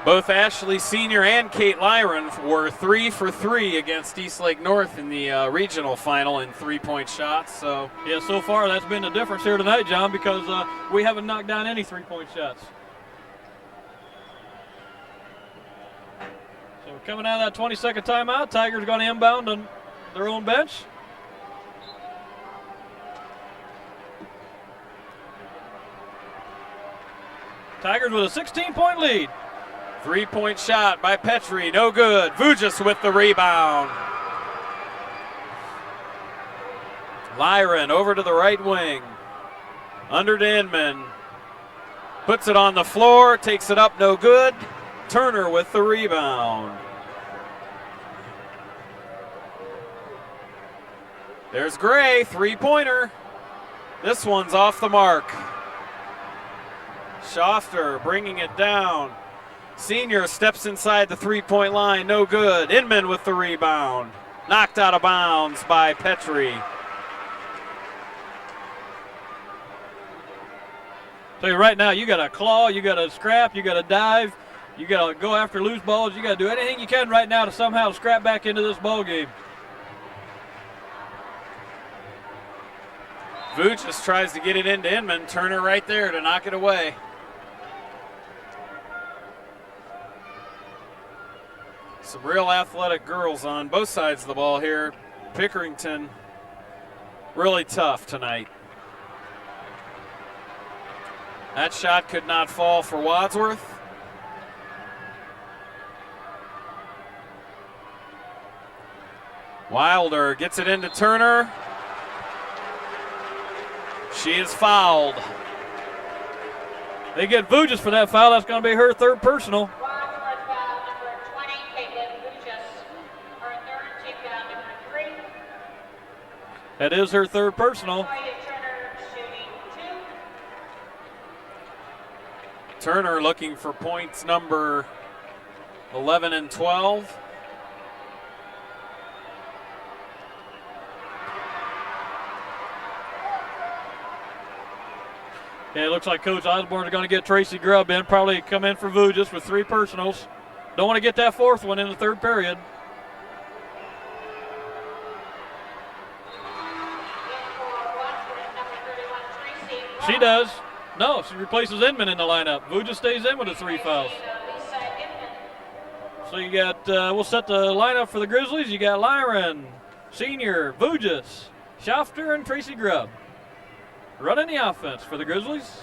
Both Ashley Senior and Kate Lyron were 3 for 3 against Eastlake North in the regional final in three-point shots. So yeah, so far that's been the difference here tonight, John, because we haven't knocked down any three-point shots. So coming out of that 20-second timeout, Tigers going to inbound on their own bench. Tigers with a 16-point lead. Three-point shot by Petrie, no good. Vujas with the rebound. Lyron over to the right wing. Under to Inman. Puts it on the floor, takes it up, no good. Turner with the rebound. There's Gray, three-pointer. This one's off the mark. Schofter bringing it down. Senior steps inside the three-point line, no good. Inman with the rebound. Knocked out of bounds by Petrie. Tell you right now, you got to claw, you got to scrap, you got to dive, you got to go after loose balls. You got to do anything you can right now to somehow scrap back into this ball game. Vujas tries to get it into Inman. Turner right there to knock it away. Some real athletic girls on both sides of the ball here. Pinkerington really tough tonight. That shot could not fall for Wadsworth. Wilder gets it into Turner. She is fouled. They get Vujas for that foul. That's going to be her third personal. Wadsworth foul number 20, Caitlin Bujas. Her third, team foul number 3. That is her third personal. Toya Turner shooting 2. Turner looking for points number 11 and 12. Yeah, it looks like Coach Osborne is going to get Tracy Grubb in, probably come in for Vujas with 3 personals. Don't want to get that fourth one in the third period. She does. No, she replaces Inman in the lineup. Vujas stays in with the 3 fouls. So you got, we'll set the lineup for the Grizzlies. You got Lyron, Senior, Vujas, Schafter, and Tracy Grubb running the offense for the Grizzlies.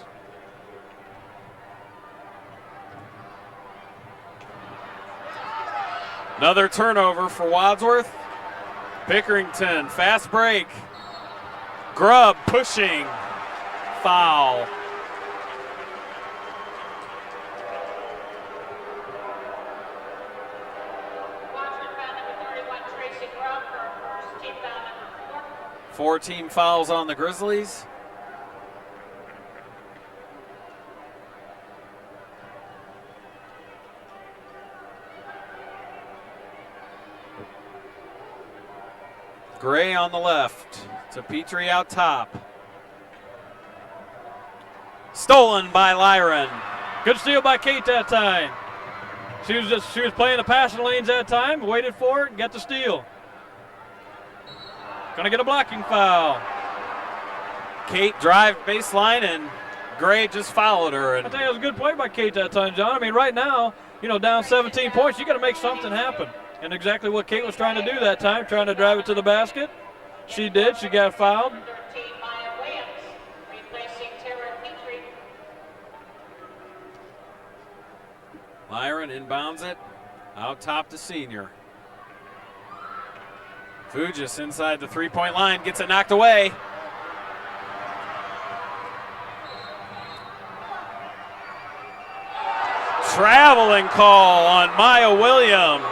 Another turnover for Wadsworth. Pinkerington, fast break. Grubb pushing, foul. Wadsworth foul number 31, Tracy Grubb, her first, team foul number 4. 4 team fouls on the Grizzlies. Gray on the left to Petrie out top. Stolen by Lyron. Good steal by Kate that time. She was playing the passing lanes that time, waited for it, and got the steal. Gonna get a blocking foul. Kate drive baseline and Gray just followed her. I think it was a good play by Kate that time, John. I mean, right now, down 17 points, you got to make something happen. And exactly what Kate was trying to do that time, trying to drive it to the basket. She did. She got fouled. 13, Maya Williams, replacing Tara Petrie. Lyron inbounds it. Out top to Senior. Vujas inside the 3-point line, gets it knocked away. Traveling call on Maya Williams.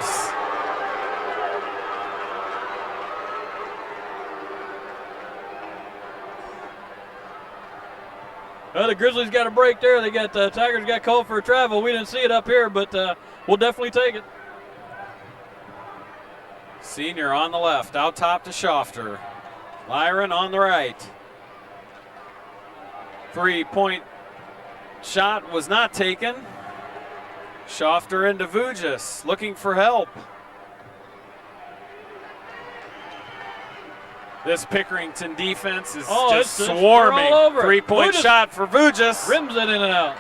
Well, the Grizzlies got a break there. They got Tigers got called for a travel. We didn't see it up here, but we'll definitely take it. Senior on the left, out top to Schafter. Lyron on the right. 3-point shot was not taken. Schafter into Vujas, looking for help. This Pinkerington defense is just swarming. 3-point shot for Vujas. Rims it in and out.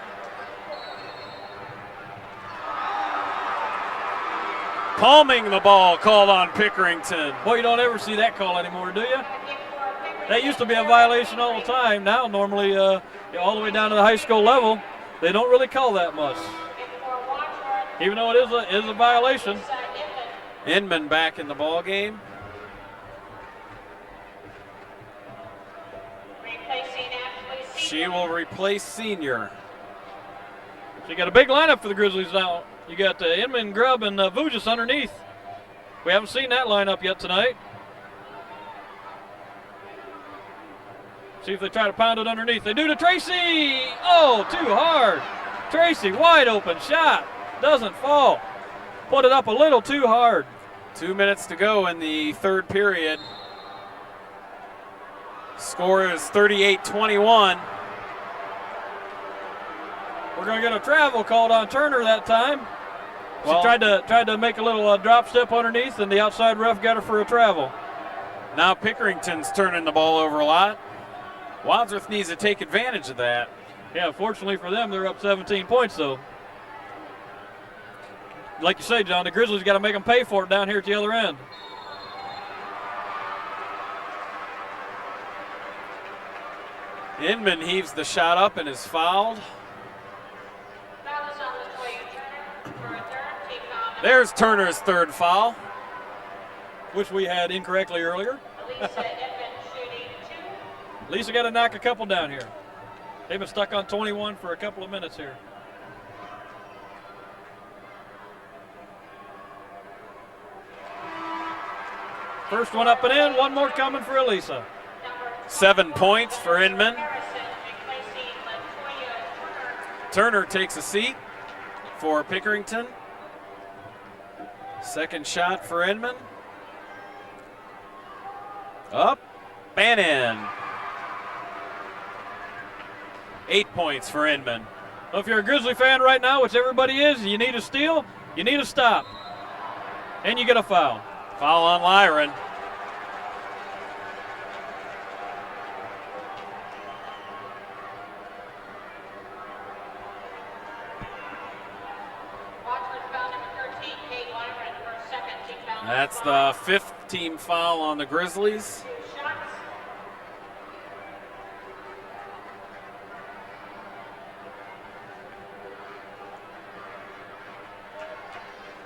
Palming the ball called on Pinkerington. Boy, you don't ever see that call anymore, do you? That used to be a violation all the time. Now, normally, all the way down to the high school level, they don't really call that much. Even though it is a violation. Inman back in the ball game. She will replace Senior. So you got a big lineup for the Grizzlies now. You got Inman, Grubb, and Vujas underneath. We haven't seen that lineup yet tonight. See if they try to pound it underneath. They do to Tracy. Oh, too hard. Tracy, wide open shot. Doesn't fall. Put it up a little too hard. 2 minutes to go in the third period. Score is 38-21. We're going to get a travel called on Turner that time. She Well, tried to make a little drop step underneath, and the outside ref got her for a travel. now Pinkerington's turning the ball over a lot. Wadsworth needs to take advantage of that. Yeah, fortunately for them, they're up 17 points, though. Like you say, John, the Grizzlies got to make them pay for it down here at the other end. Inman heaves the shot up and is fouled. Foul is on Latoya Turner for a third, team foul number There's Turner's third foul. which we had incorrectly earlier. Lisa Edmond shooting 2. Lisa got to knock a couple down here. They've been stuck on 21 for a couple of minutes here. First one up and in, one more coming for Elisa. 7 points for Inman. Harrison replacing Latoya Turner. Turner takes a seat for Pinkerington. Second shot for Inman. Up and in. 8 points for Inman. Well, if you're a Grizzly fan right now, which everybody is, you need a steal, you need a stop, and you get a foul. Foul on Lyron. Wadsworth foul number 13, Kate Lyron for second team foul. That's the 5th team foul on the Grizzlies. 2 shots.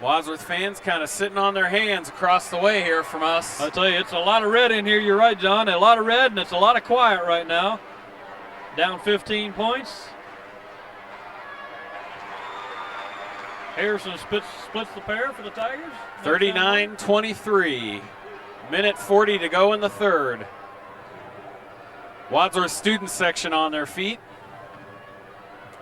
Wadsworth fans kind of sitting on their hands across the way here from us. I tell you, it's a lot of red in here. You're right, John. A lot of red, and it's a lot of quiet right now. Down 15 points. Harrison splits the pair for the Tigers. 39-23. Minute 40 to go in the third. Wadsworth student section on their feet.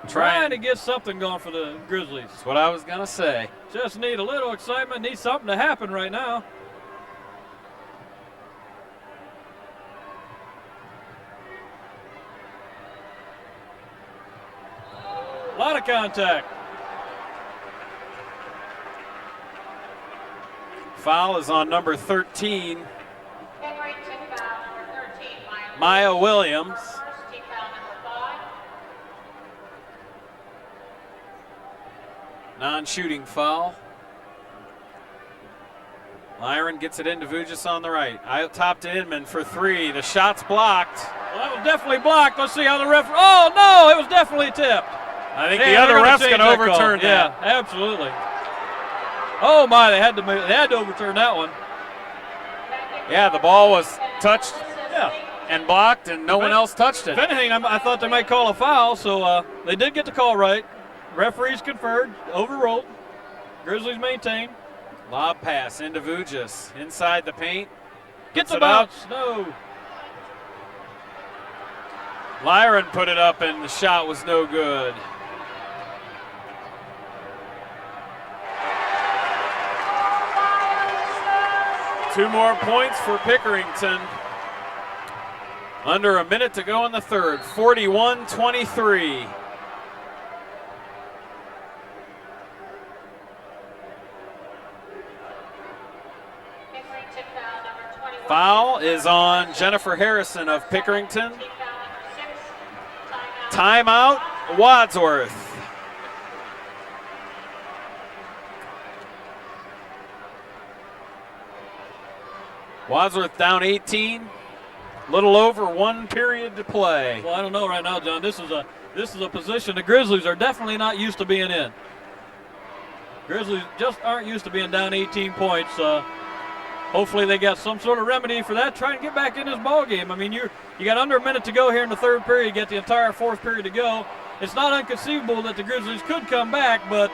Trying to get something going for the Grizzlies. That's what I was going to say. Just need a little excitement, need something to happen right now. A lot of contact. Foul is on number 13, Pinkerington foul number 13, Maya Williams. Varsity foul number 5. Non-shooting foul. Lyron gets it into Vujis on the right. Out top to Inman for 3. The shot's blocked. Well, that was definitely blocked. Let's see how the ref. Oh no, it was definitely tipped. I think the other ref's going to overturn that. Yeah, absolutely. Oh my, they had to overturn that one. Yeah, the ball was touched Yeah. and blocked, and no one else touched it. If anything, I thought they might call a foul, so they did get the call right. Referees conferred, overruled. Grizzlies maintain. Lob pass into Vujis. Inside the paint. Gets Puts the it up. bounce. No. Lyron put it up, and the shot was no good. Two more points for Pinkerington. Under a minute to go in the third. 41-23. Pinkerington foul number 21. Foul is on Jennifer Harrison of Pinkerington. Team foul number 6. Timeout. Timeout, Wadsworth. Wadsworth down 18. Little over 1 period to play. Well, I don't know right now, John. This is a position the Grizzlies are definitely not used to being in. Grizzlies just aren't used to being down 18 points. Hopefully they got some sort of remedy for that. Try and get back in this ball game. I mean, you got under a minute to go here in the third period. You get the entire fourth period to go. It's not inconceivable that the Grizzlies could come back, but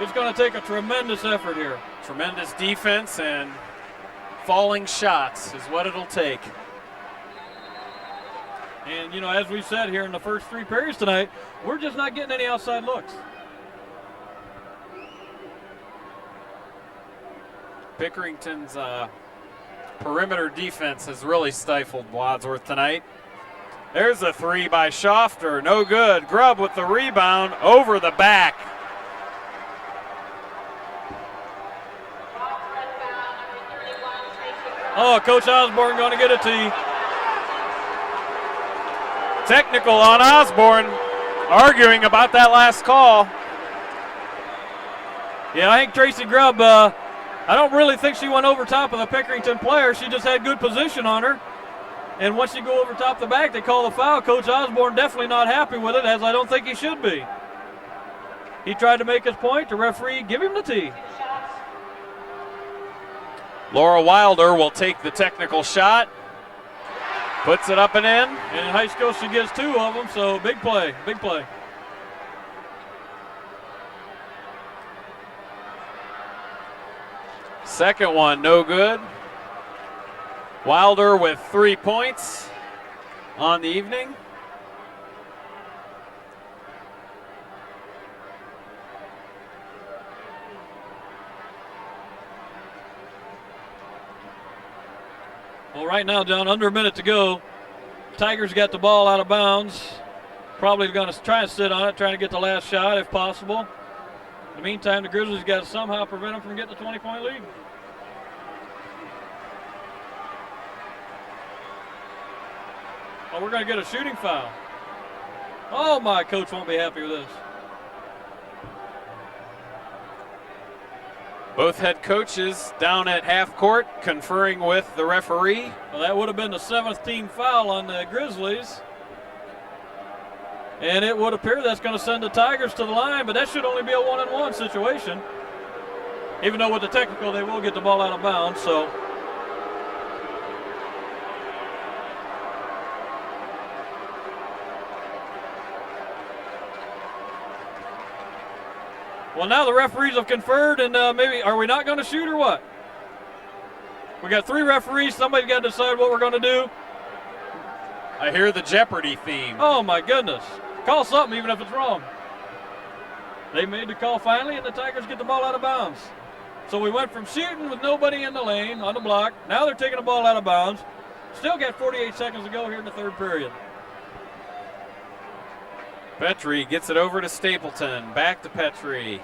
it's going to take a tremendous effort here. Tremendous defense and falling shots is what it'll take. And, you know, as we said here in the first 3 periods tonight, we're just not getting any outside looks. Pinkerington's perimeter defense has really stifled Wadsworth tonight. There's a 3 by Schofter, no good. Grubb with the rebound over the back. Wadsworth foul number 31, Tracy Grubb. Oh, Coach Osborne going to get a tee. Technical on Osborne, arguing about that last call. Yeah, I think Tracy Grubb, I don't really think she went over top of the Pinkerington player. She just had good position on her. And once you go over top the back, they call the foul. Coach Osborne definitely not happy with it, as I don't think he should be. He tried to make his point. The referee give him the tee. 2 shots. Laura Wilder will take the technical shot. Puts it up and in. And in high school, she gets 2 of them, so big play, big play. Second one, no good. Wilder with 3 points on the evening. Well, right now, John, under a minute to go. Tigers got the ball out of bounds. Probably going to try and sit on it, trying to get the last shot if possible. In the meantime, the Grizzlies got to somehow prevent them from getting the 20-point lead. Oh, we're going to get a shooting foul. Oh, my coach won't be happy with this. Both head coaches down at half court conferring with the referee. Well, that would have been the 7th team foul on the Grizzlies. And it would appear that's going to send the Tigers to the line, but that should only be a 1-on-1 situation. Even though with the technical, they will get the ball out of bounds, so. Well, now the referees have conferred, and maybe, are we not going to shoot or what? We got 3 referees. Somebody's got to decide what we're going to do. I hear the Jeopardy theme. Oh, my goodness. Call something even if it's wrong. They made the call finally, and the Tigers get the ball out of bounds. So we went from shooting with nobody in the lane on the block. Now they're taking the ball out of bounds. Still got 48 seconds to go here in the 3rd period. Petrie gets it over to Stapleton. Back to Petrie.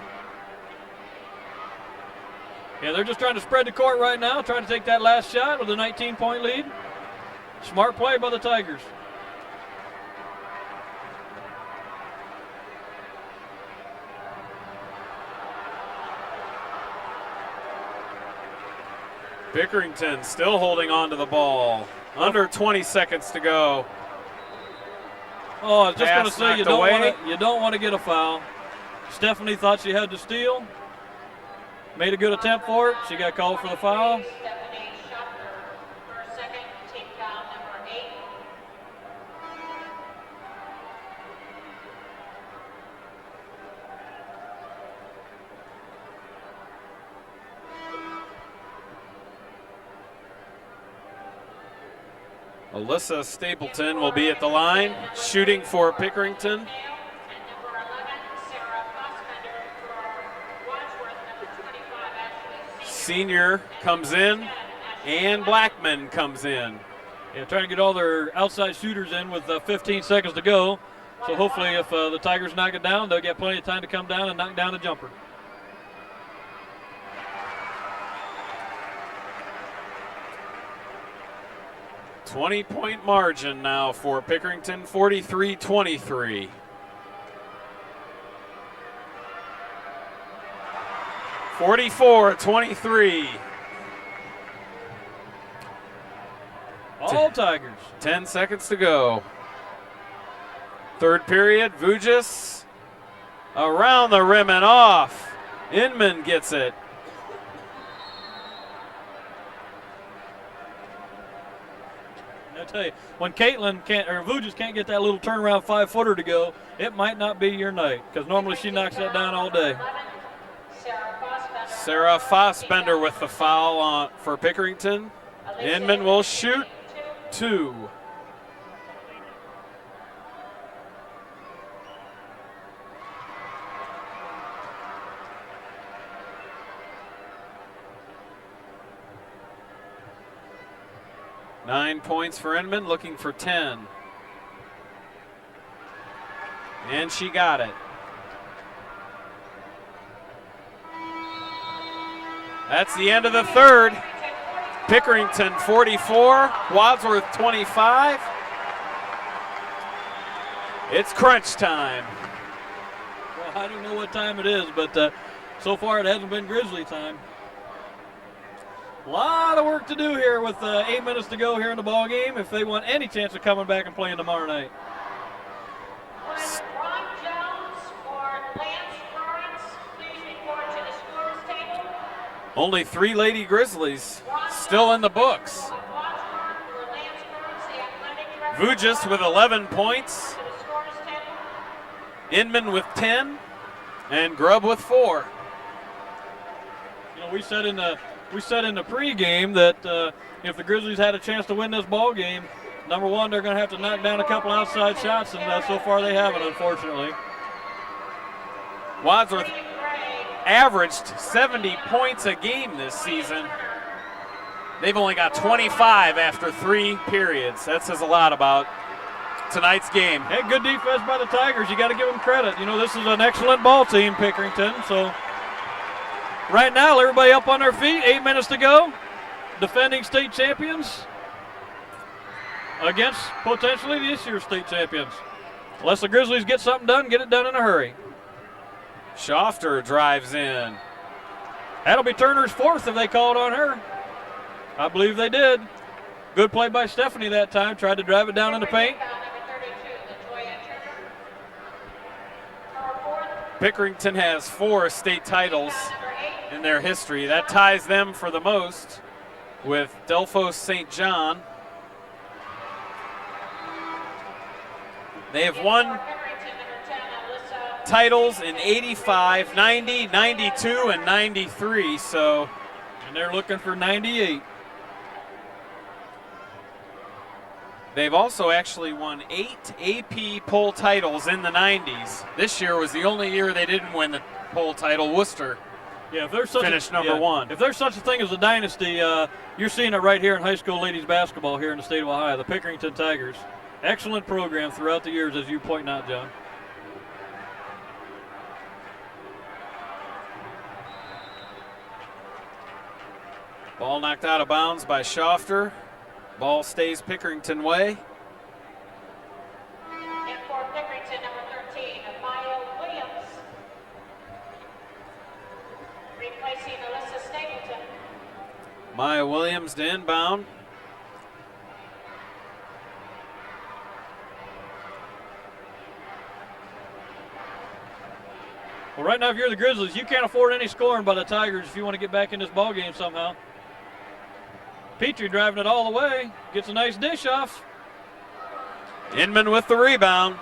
Yeah, they're just trying to spread the court right now, trying to take that last shot with a 19-point lead. Smart play by the Tigers. Pinkerington still holding on to the ball. Under 20 seconds to go. Oh, I was just going to Pass say knocked you don't want to get a foul. Stephanie thought she had to steal. Made a good attempt for it. She got called for the foul. Stephanie Schachter, her 2nd team foul, number 8. Alyssa Stapleton will be at the line, shooting for Pinkerington. And number 11, Sarah Fossbender for Wadsworth, number 25, Ashley Senior comes in, and Blackman comes in. Yeah, trying to get all their outside shooters in with 15 seconds to go. So hopefully if the Tigers knock it down, they'll get plenty of time to come down and knock down a jumper. $20-point margin now for Pinkerington, 43-23. (44-23). All Tigers. 10 seconds to go. 3rd period, Vujis around the rim and off. Inman gets it. I tell you, when Caitlin can't, or Vujis can't get that little turnaround 5-footer to go, it might not be your night, because normally she knocks that down all day. Sarah Fossbender with the foul on for Pinkerington. Inman will shoot 2. Nine points for Inman, looking for 10. And she got it. That's the end of the 3rd. Pinkerington 44, Wadsworth 25. It's crunch time. Well, I don't know what time it is, but so far it hasn't been Grizzly time. A lot of work to do here with 8 minutes to go here in the ball game if they want any chance of coming back and playing tomorrow night. Ron Jones or Lance Lawrence, please report to the scorer's table. Only 3 Lady Grizzlies. Ron still in the books. Vujis with 11 points. Inman with 10. And Grubb with 4. You know, we said in the pregame that if the Grizzlies had a chance to win this ball game, number one, they're going to have to knock down a couple outside shots, and so far they haven't, unfortunately. Wadsworth averaged 70 points a game this season. They've only got 25 after 3 periods. That says a lot about tonight's game. Hey, good defense by the Tigers. You got to give them credit. You know, this is an excellent ball team, Pinkerington. So right now, everybody up on their feet. 8 minutes to go. Defending state champions against potentially this year's state champions. Unless the Grizzlies get something done, get it done in a hurry. Schofter drives in. That'll be Turner's 4th if they call it on her. I believe they did. Good play by Stephanie that time. Tried to drive it down in the paint. Pinkerington has 4 state titles in their history. That ties them for the most with Delphos St. John. They have won titles in 85, 90, 92, and 93. So, and they're looking for 98. They've also actually won 8 AP poll titles in the 90s. This year was the only year they didn't win the poll title. Worcester if there's finished number 1. If there's such a thing as a dynasty, you're seeing it right here in high school ladies basketball here in the state of Ohio, the Pinkerington Tigers. Excellent program throughout the years, as you point out, John. Ball knocked out of bounds by Schofter. Ball stays Pinkerington way. And for Pinkerington, number 13, Maya Williams. Replacing Alyssa Stapleton. Maya Williams to inbound. Well, right now, if you're the Grizzlies, you can't afford any scoring by the Tigers if you want to get back in this ball game somehow. Petrie driving it all the way, gets a nice dish off. Inman with the rebound.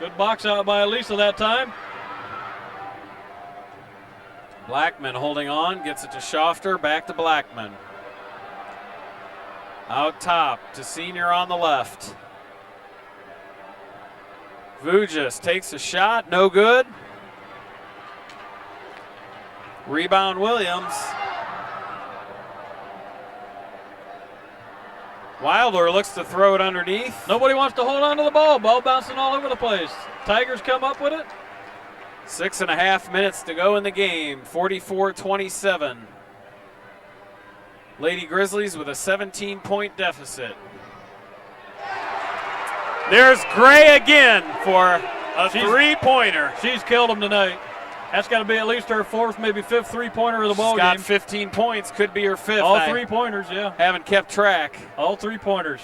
Good box out by Elisa that time. Blackman holding on, gets it to Schofter, back to Blackman. Out top to Senior on the left. Vujis takes a shot, no good. Rebound Williams. Wilder looks to throw it underneath. Nobody wants to hold on to the ball. Ball bouncing all over the place. Tigers come up with it. 6.5 minutes to go in the game. 44-27. Lady Grizzlies with a 17-point deficit. There's Gray again for a 3-pointer. She's killed them tonight. That's got to be at least her 4th, maybe 5th 3-pointer of the ball game. She's got 15 points. Could be her 5th. All 3-pointers, yeah. Haven't kept track. All 3-pointers.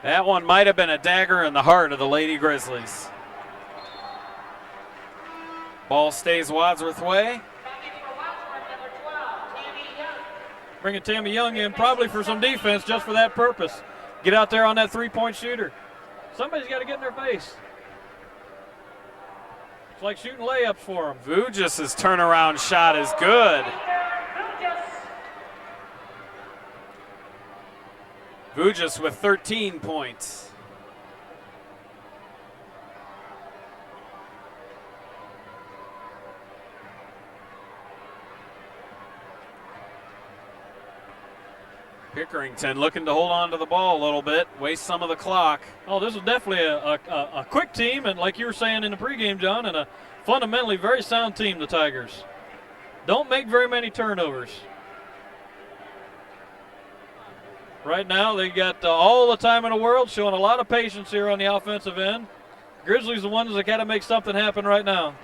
That one might have been a dagger in the heart of the Lady Grizzlies. Ball stays Wadsworth way. Bringing Tammy Young in probably for some defense just for that purpose. Get out there on that 3-point shooter. Somebody's got to get in their face. It's like shooting layups for them. Vujis' turnaround shot is good. Vujis with 13 points. Pinkerington looking to hold on to the ball a little bit, waste some of the clock. Oh, this is definitely a quick team, and like you were saying in the pregame, John, and a fundamentally very sound team, the Tigers. Don't make very many turnovers. Right now, they got all the time in the world, showing a lot of patience here on the offensive end. Grizzlies the ones that got to make something happen right now.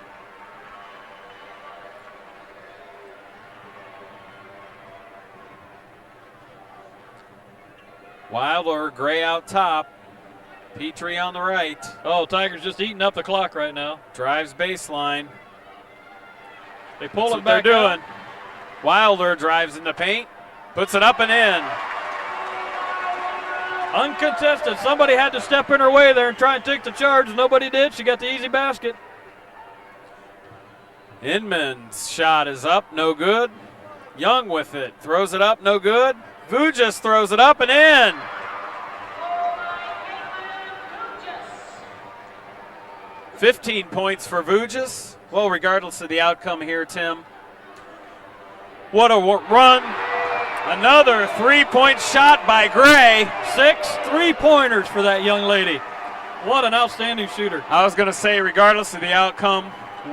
Wilder, Gray out top. Petrie on the right. Oh, Tigers just eating up the clock right now. Drives baseline. They pull That's it what back they're doing. Wilder drives in the paint. Puts it up and in. Uncontested. Somebody had to step in her way there and try and take the charge. Nobody did. She got the easy basket. Inman's shot is up, no good. Young with it, throws it up, no good. Vujas throws it up and in. 15 points for Vujas. Well, regardless of the outcome here, Tim. What a run. Another three-point shot by Gray. 6 3-pointers for that young lady. What an outstanding shooter. I was going to say, regardless of the outcome,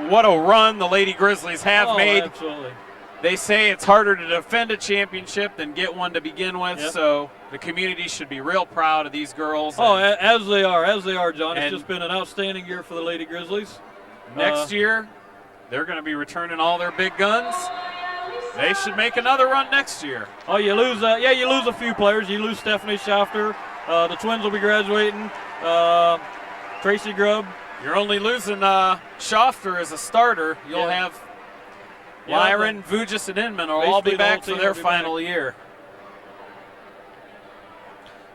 what a run the Lady Grizzlies have made. Absolutely. They say it's harder to defend a championship than get one to begin with, so the community should be real proud of these girls. Oh, as they are, John. It's just been an outstanding year for the Lady Grizzlies. Next year, they're going to be returning all their big guns. They should make another run next year. Oh, you lose a few players. You lose Stephanie Schafter. The twins will be graduating. Tracy Grubb. You're only losing Schafter as a starter. You'll have Lyron, Vujas, and Inman will all be back for their final year.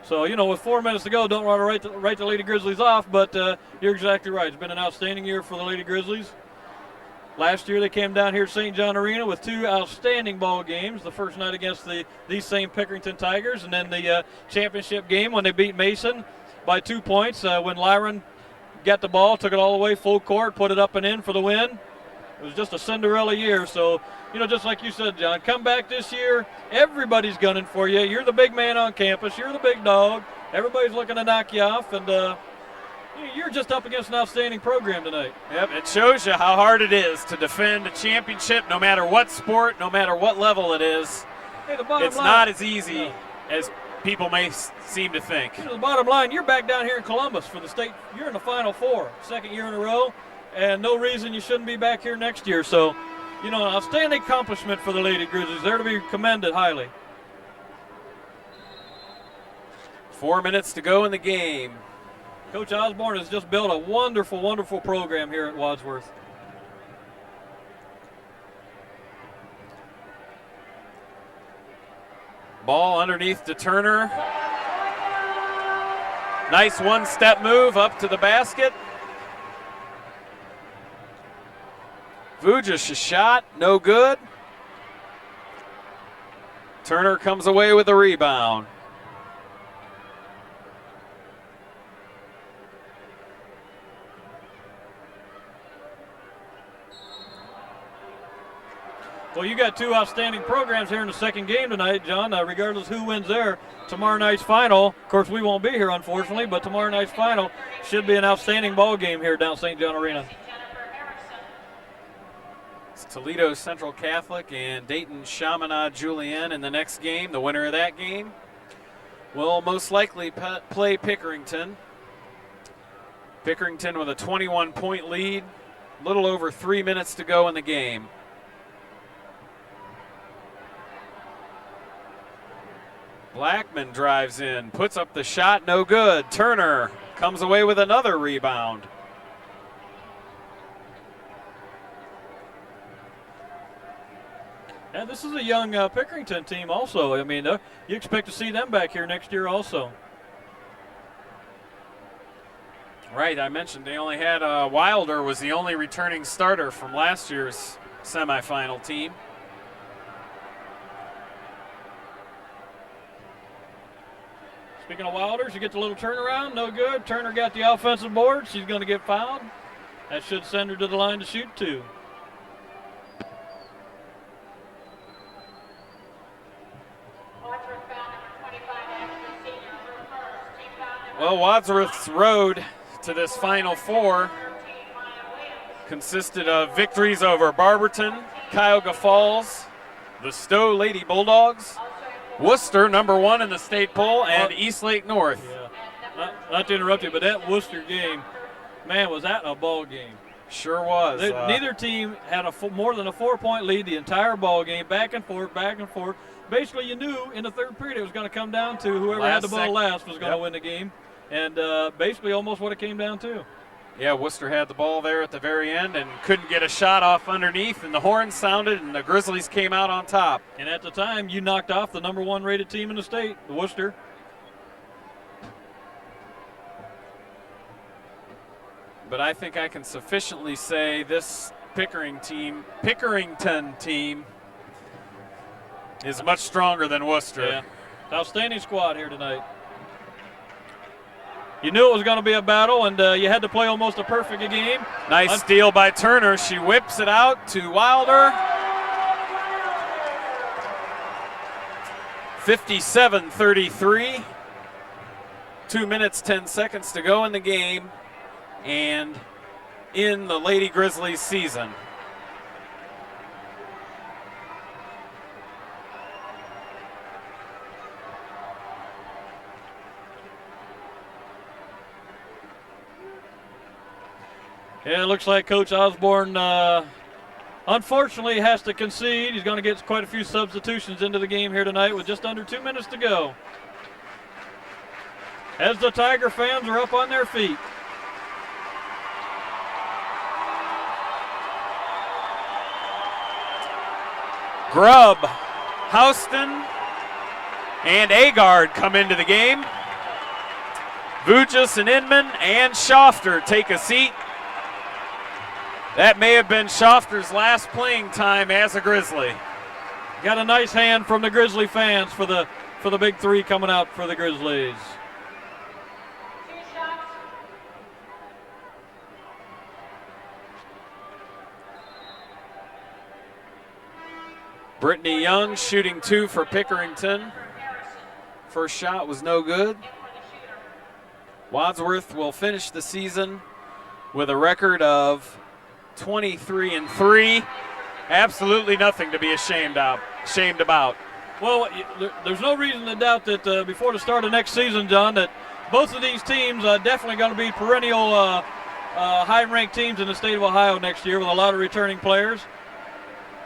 So, with 4 minutes to go, don't want to write the Lady Grizzlies off, but you're exactly right. It's been an outstanding year for the Lady Grizzlies. Last year they came down here at St. John Arena with 2 outstanding ball games. The first night against these same Pinkerington Tigers, and then the championship game when they beat Mason by 2 points. When Lyron got the ball, took it all the way full court, put it up and in for the win. It was just a Cinderella year. So, just like you said, John, come back this year. Everybody's gunning for you. You're the big man on campus. You're the big dog. Everybody's looking to knock you off, and you're just up against an outstanding program tonight. Yep, it shows you how hard it is to defend a championship, no matter what sport, no matter what level it is. Hey, the bottom it's line, not as easy as people may seem to think. The bottom line, you're back down here in Columbus for the state. You're in the Final Four, second year in a row, and no reason you shouldn't be back here next year. So, an outstanding accomplishment for the Lady Grizzlies. They're to be commended highly. 4 minutes to go in the game. Coach Osborne has just built a wonderful, wonderful program here at Wadsworth. Ball underneath to Turner. Nice one-step move up to the basket. Vujas' shot, no good. Turner comes away with a rebound. Well, you got 2 outstanding programs here in the second game tonight, John. Regardless who wins there, tomorrow night's final. Of course, we won't be here, unfortunately, but tomorrow night's final should be an outstanding ball game here down St. John Arena. It's Toledo Central Catholic and Dayton Chaminade Julienne in the next game. The winner of that game will most likely play Pinkerington. Pinkerington with a 21-point lead. A little over 3 minutes to go in the game. Blackman drives in, puts up the shot, no good. Turner comes away with another rebound. And this is a young Pinkerington team also. I mean, you expect to see them back here next year also. Right, I mentioned they only had Wilder was the only returning starter from last year's semifinal team. Speaking of Wilders, you get the little turnaround, no good. Turner got the offensive board. She's going to get fouled. That should send her to the line to shoot 2. Well, Wadsworth's road to this Final Four consisted of victories over Barberton, Cuyahoga Falls, the Stowe Lady Bulldogs, Worcester, #1 in the state poll, and Eastlake North. Yeah. Not to interrupt you, but that Worcester game, man, was that a ball game. Sure was. Neither team had more than a 4-point lead the entire ball game, back and forth, back and forth. Basically, you knew in the third period it was going to come down to whoever had the ball last was going to win the game, and basically almost what it came down to. Yeah, Worcester had the ball there at the very end and couldn't get a shot off underneath, and the horn sounded, and the Grizzlies came out on top. And at the time, you knocked off the #1 rated team in the state, the Worcester. But I think I can sufficiently say this Pinkerington team is much stronger than Worcester. Yeah. Outstanding squad here tonight. You knew it was going to be a battle, and you had to play almost a perfect game. Nice steal by Turner. She whips it out to Wilder. 57-33. 2 minutes, 10 seconds to go in the game and in the Lady Grizzlies season. Yeah, it looks like Coach Osborne unfortunately has to concede. He's going to get quite a few substitutions into the game here tonight with just under 2 minutes to go. As the Tiger fans are up on their feet. Grubb, Houston, and Agard come into the game. Vujas and Inman and Schofter take a seat. That may have been Schofter's last playing time as a Grizzly. Got a nice hand from the Grizzly fans for the big three coming out for the Grizzlies. 2 shots. Brittany Young shooting 2 for Pinkerington. First shot was no good. Wadsworth will finish the season with a record of 23-3. Absolutely nothing to be ashamed about. Well, there's no reason to doubt that before the start of next season, John, that both of these teams are definitely going to be perennial high-ranked teams in the state of Ohio next year with a lot of returning players.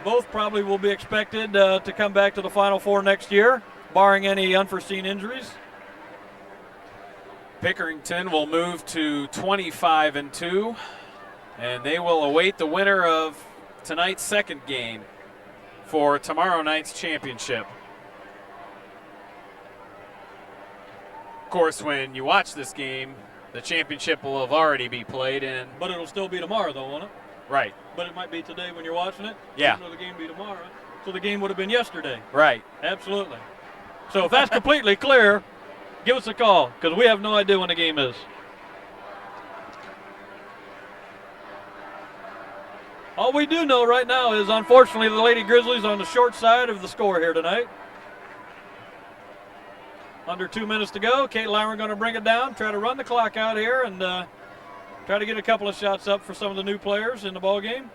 Both probably will be expected to come back to the Final Four next year, barring any unforeseen injuries. Pinkerington will move to 25-2, and they will await the winner of tonight's second game for tomorrow night's championship. Of course, when you watch this game, the championship will have already be played in. But it'll still be tomorrow, though, won't it? Right. But it might be today when you're watching it. Yeah. So the game be tomorrow. So the game would have been yesterday. Right. Absolutely. So if that's completely clear, give us a call, because we have no idea when the game is. All we do know right now is, unfortunately, the Lady Grizzlies on the short side of the score here tonight. Under 2 minutes to go. Kate Lyman going to bring it down, try to run the clock out here, and try to get a couple of shots up for some of the new players in the ball game.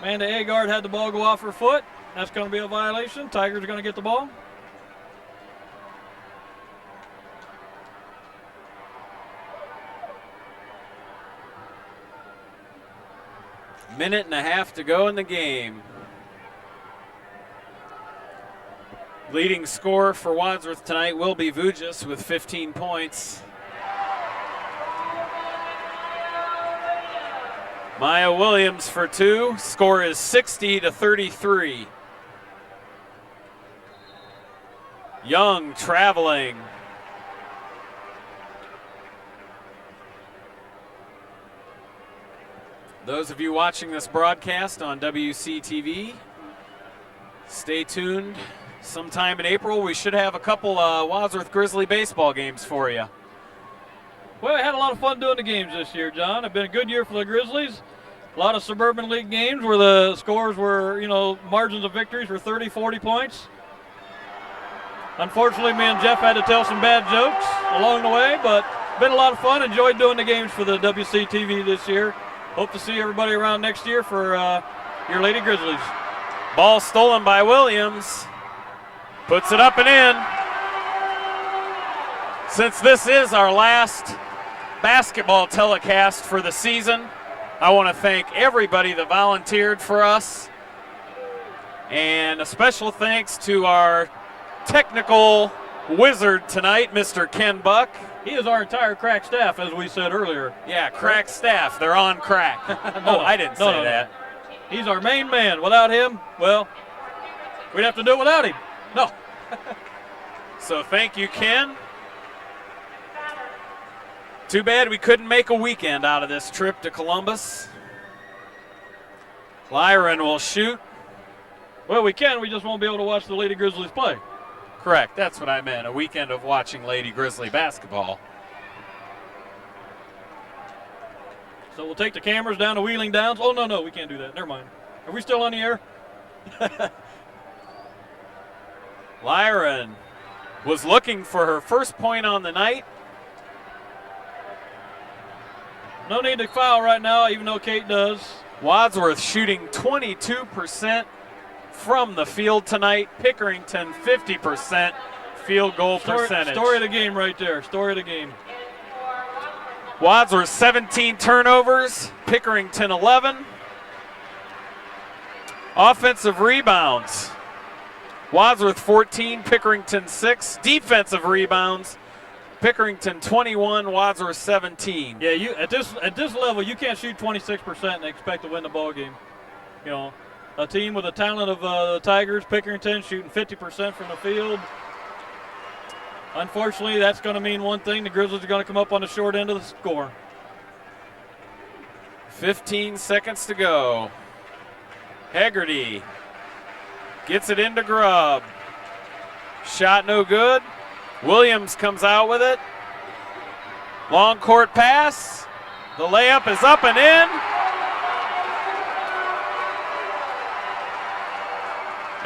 Amanda Agard had the ball go off her foot. That's going to be a violation. Tigers are going to get the ball. Minute and a half to go in the game. Leading scorer for Wadsworth tonight will be Vujas with 15 points. Maya Williams for 2. Score is 60-33. Young traveling. Those of you watching this broadcast on WCTV, stay tuned. Sometime in April, we should have a couple Wadsworth Grizzly baseball games for you. Well, I had a lot of fun doing the games this year, John. It's been a good year for the Grizzlies. A lot of Suburban League games where the scores were, margins of victories were 30, 40 points. Unfortunately, me and Jeff had to tell some bad jokes along the way, but been a lot of fun. Enjoyed doing the games for the WCTV this year. Hope to see everybody around next year for your Lady Grizzlies. Ball stolen by Williams. Puts it up and in. Since this is our last basketball telecast for the season, I want to thank everybody that volunteered for us. And a special thanks to our technical wizard tonight, Mr. Ken Buck. He is our entire crack staff, as we said earlier. Yeah, crack staff. They're on crack. No, I didn't say that. He's our main man. Without him, well, we'd have to do it without him. No. So thank you, Ken. Too bad we couldn't make a weekend out of this trip to Columbus. Lyron will shoot. Well, we can. We just won't be able to watch the Lady Grizzlies play. Correct. That's what I meant. A weekend of watching Lady Grizzly basketball. So we'll take the cameras down to Wheeling Downs. Oh, no, we can't do that. Never mind. Are we still on the air? Lyron was looking for her first point on the night. No need to foul right now, even though Kate does. Wadsworth shooting 22% from the field tonight. Pinkerington 50% field goal percentage. Story of the game right there. Story of the game. Wadsworth 17 turnovers, Pinkerington 11. Offensive rebounds. Wadsworth 14, Pinkerington 6. Defensive rebounds. Pinkerington 21, Wadsworth 17. Yeah, you at this level, you can't shoot 26% and expect to win the ball game. You know, a team with the talent of the Tigers, Pinkerington shooting 50% from the field. Unfortunately, that's going to mean one thing: the Grizzlies are going to come up on the short end of the score. 15 seconds to go. Hegarty gets it into Grubb. Shot no good. Williams comes out with it. Long court pass. The layup is up and in.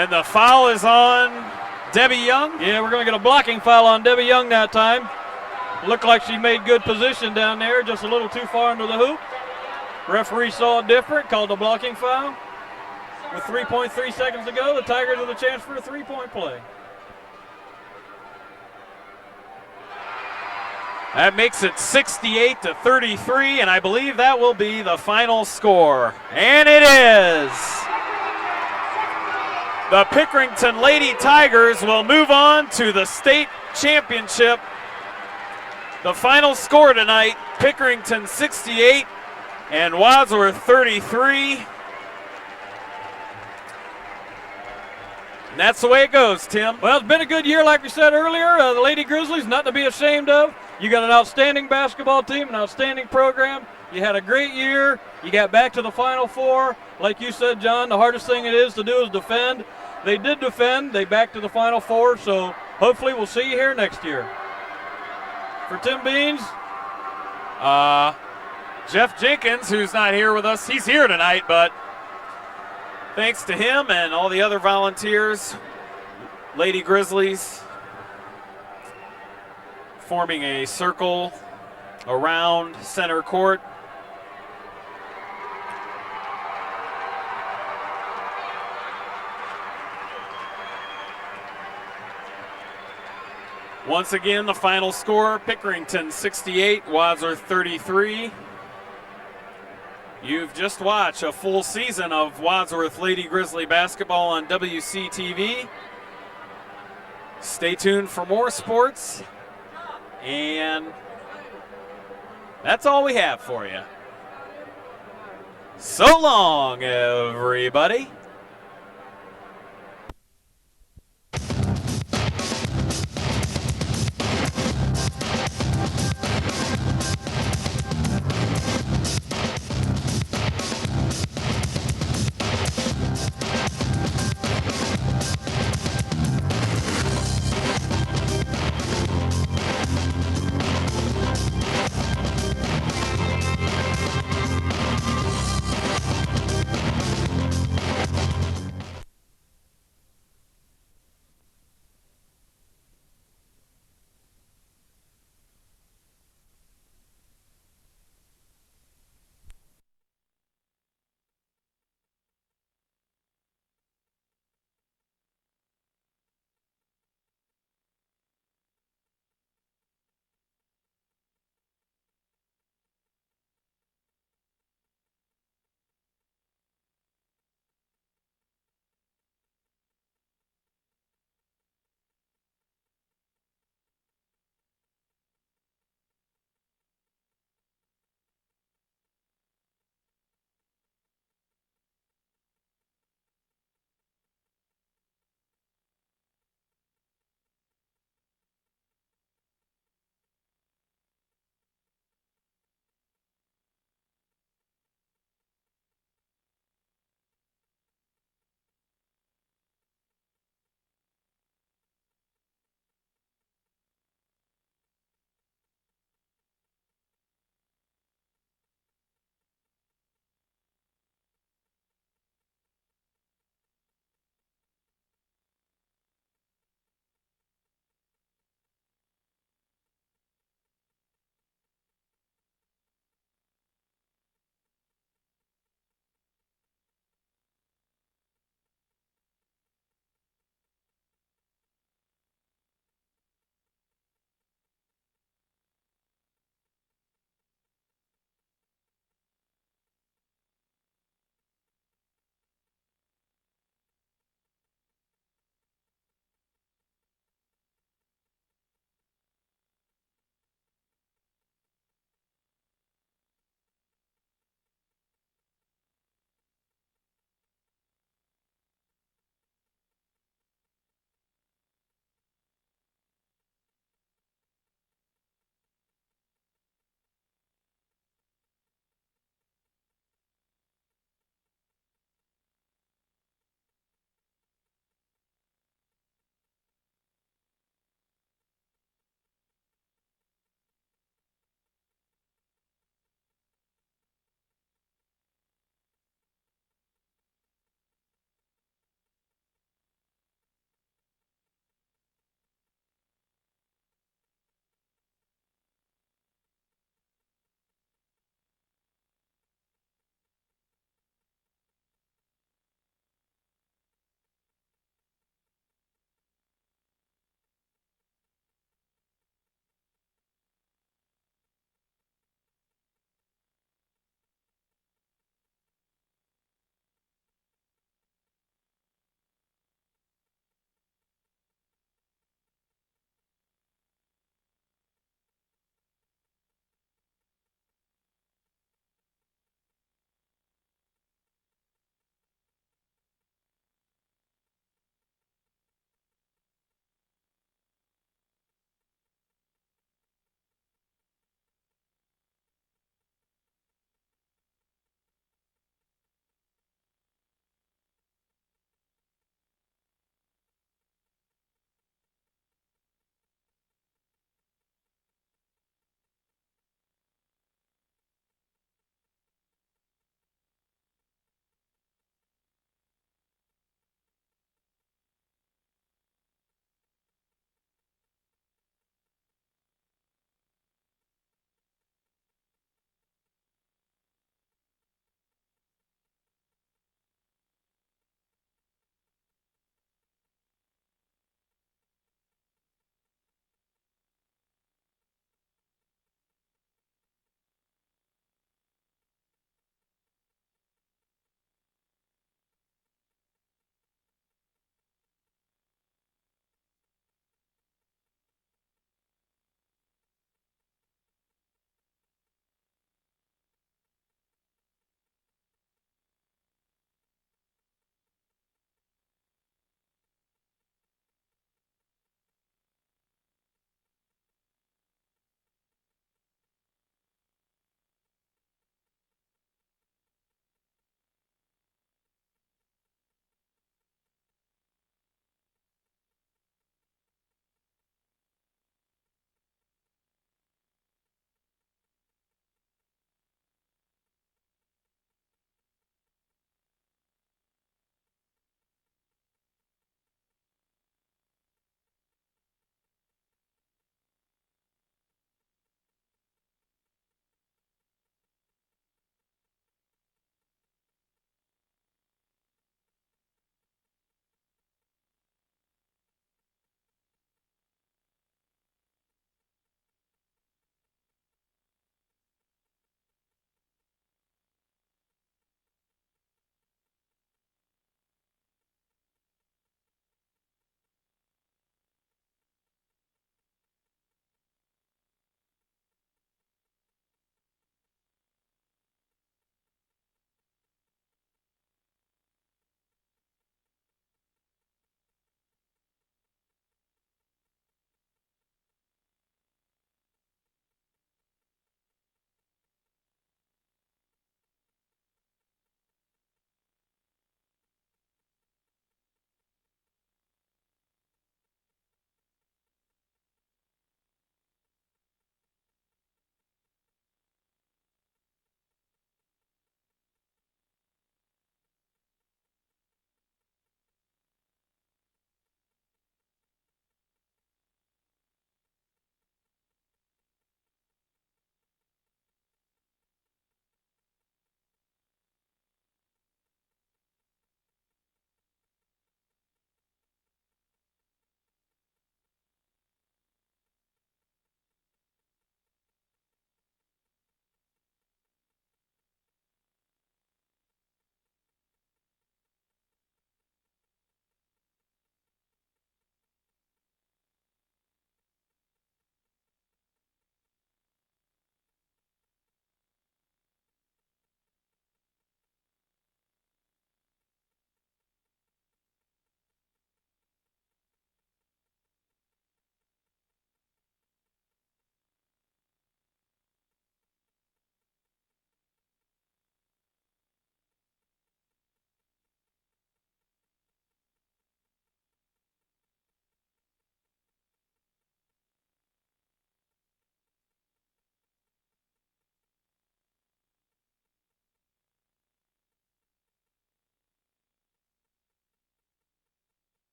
And the foul is on Debbie Young. Yeah, we're going to get a blocking foul on Debbie Young that time. Looked like she made good position down there, just a little too far under the hoop. Referee saw it different, called a blocking foul. With 3.3 seconds to go, the Tigers have a chance for a three-point play. That makes it 68-33, and I believe that will be the final score. And it is. The Pinkerington Lady Tigers will move on to the state championship. The final score tonight, Pinkerington 68 and Wadsworth 33. And that's the way it goes, Tim. Well, it's been a good year, like we said earlier. The Lady Grizzlies, nothing to be ashamed of. You got an outstanding basketball team, an outstanding program. You had a great year. You got back to the Final Four. Like you said, John, the hardest thing it is to do is defend. They did defend. They back to the Final Four, so hopefully we'll see you here next year. For Tim Beans, Jeff Jenkins, who's not here with us, he's here tonight, but thanks to him and all the other volunteers, Lady Grizzlies forming a circle around center court. Once again, the final score, Pinkerington 68, Wadsworth 33. You've just watched a full season of Wadsworth Lady Grizzly basketball on WCTV. Stay tuned for more sports. And that's all we have for you. So long, everybody.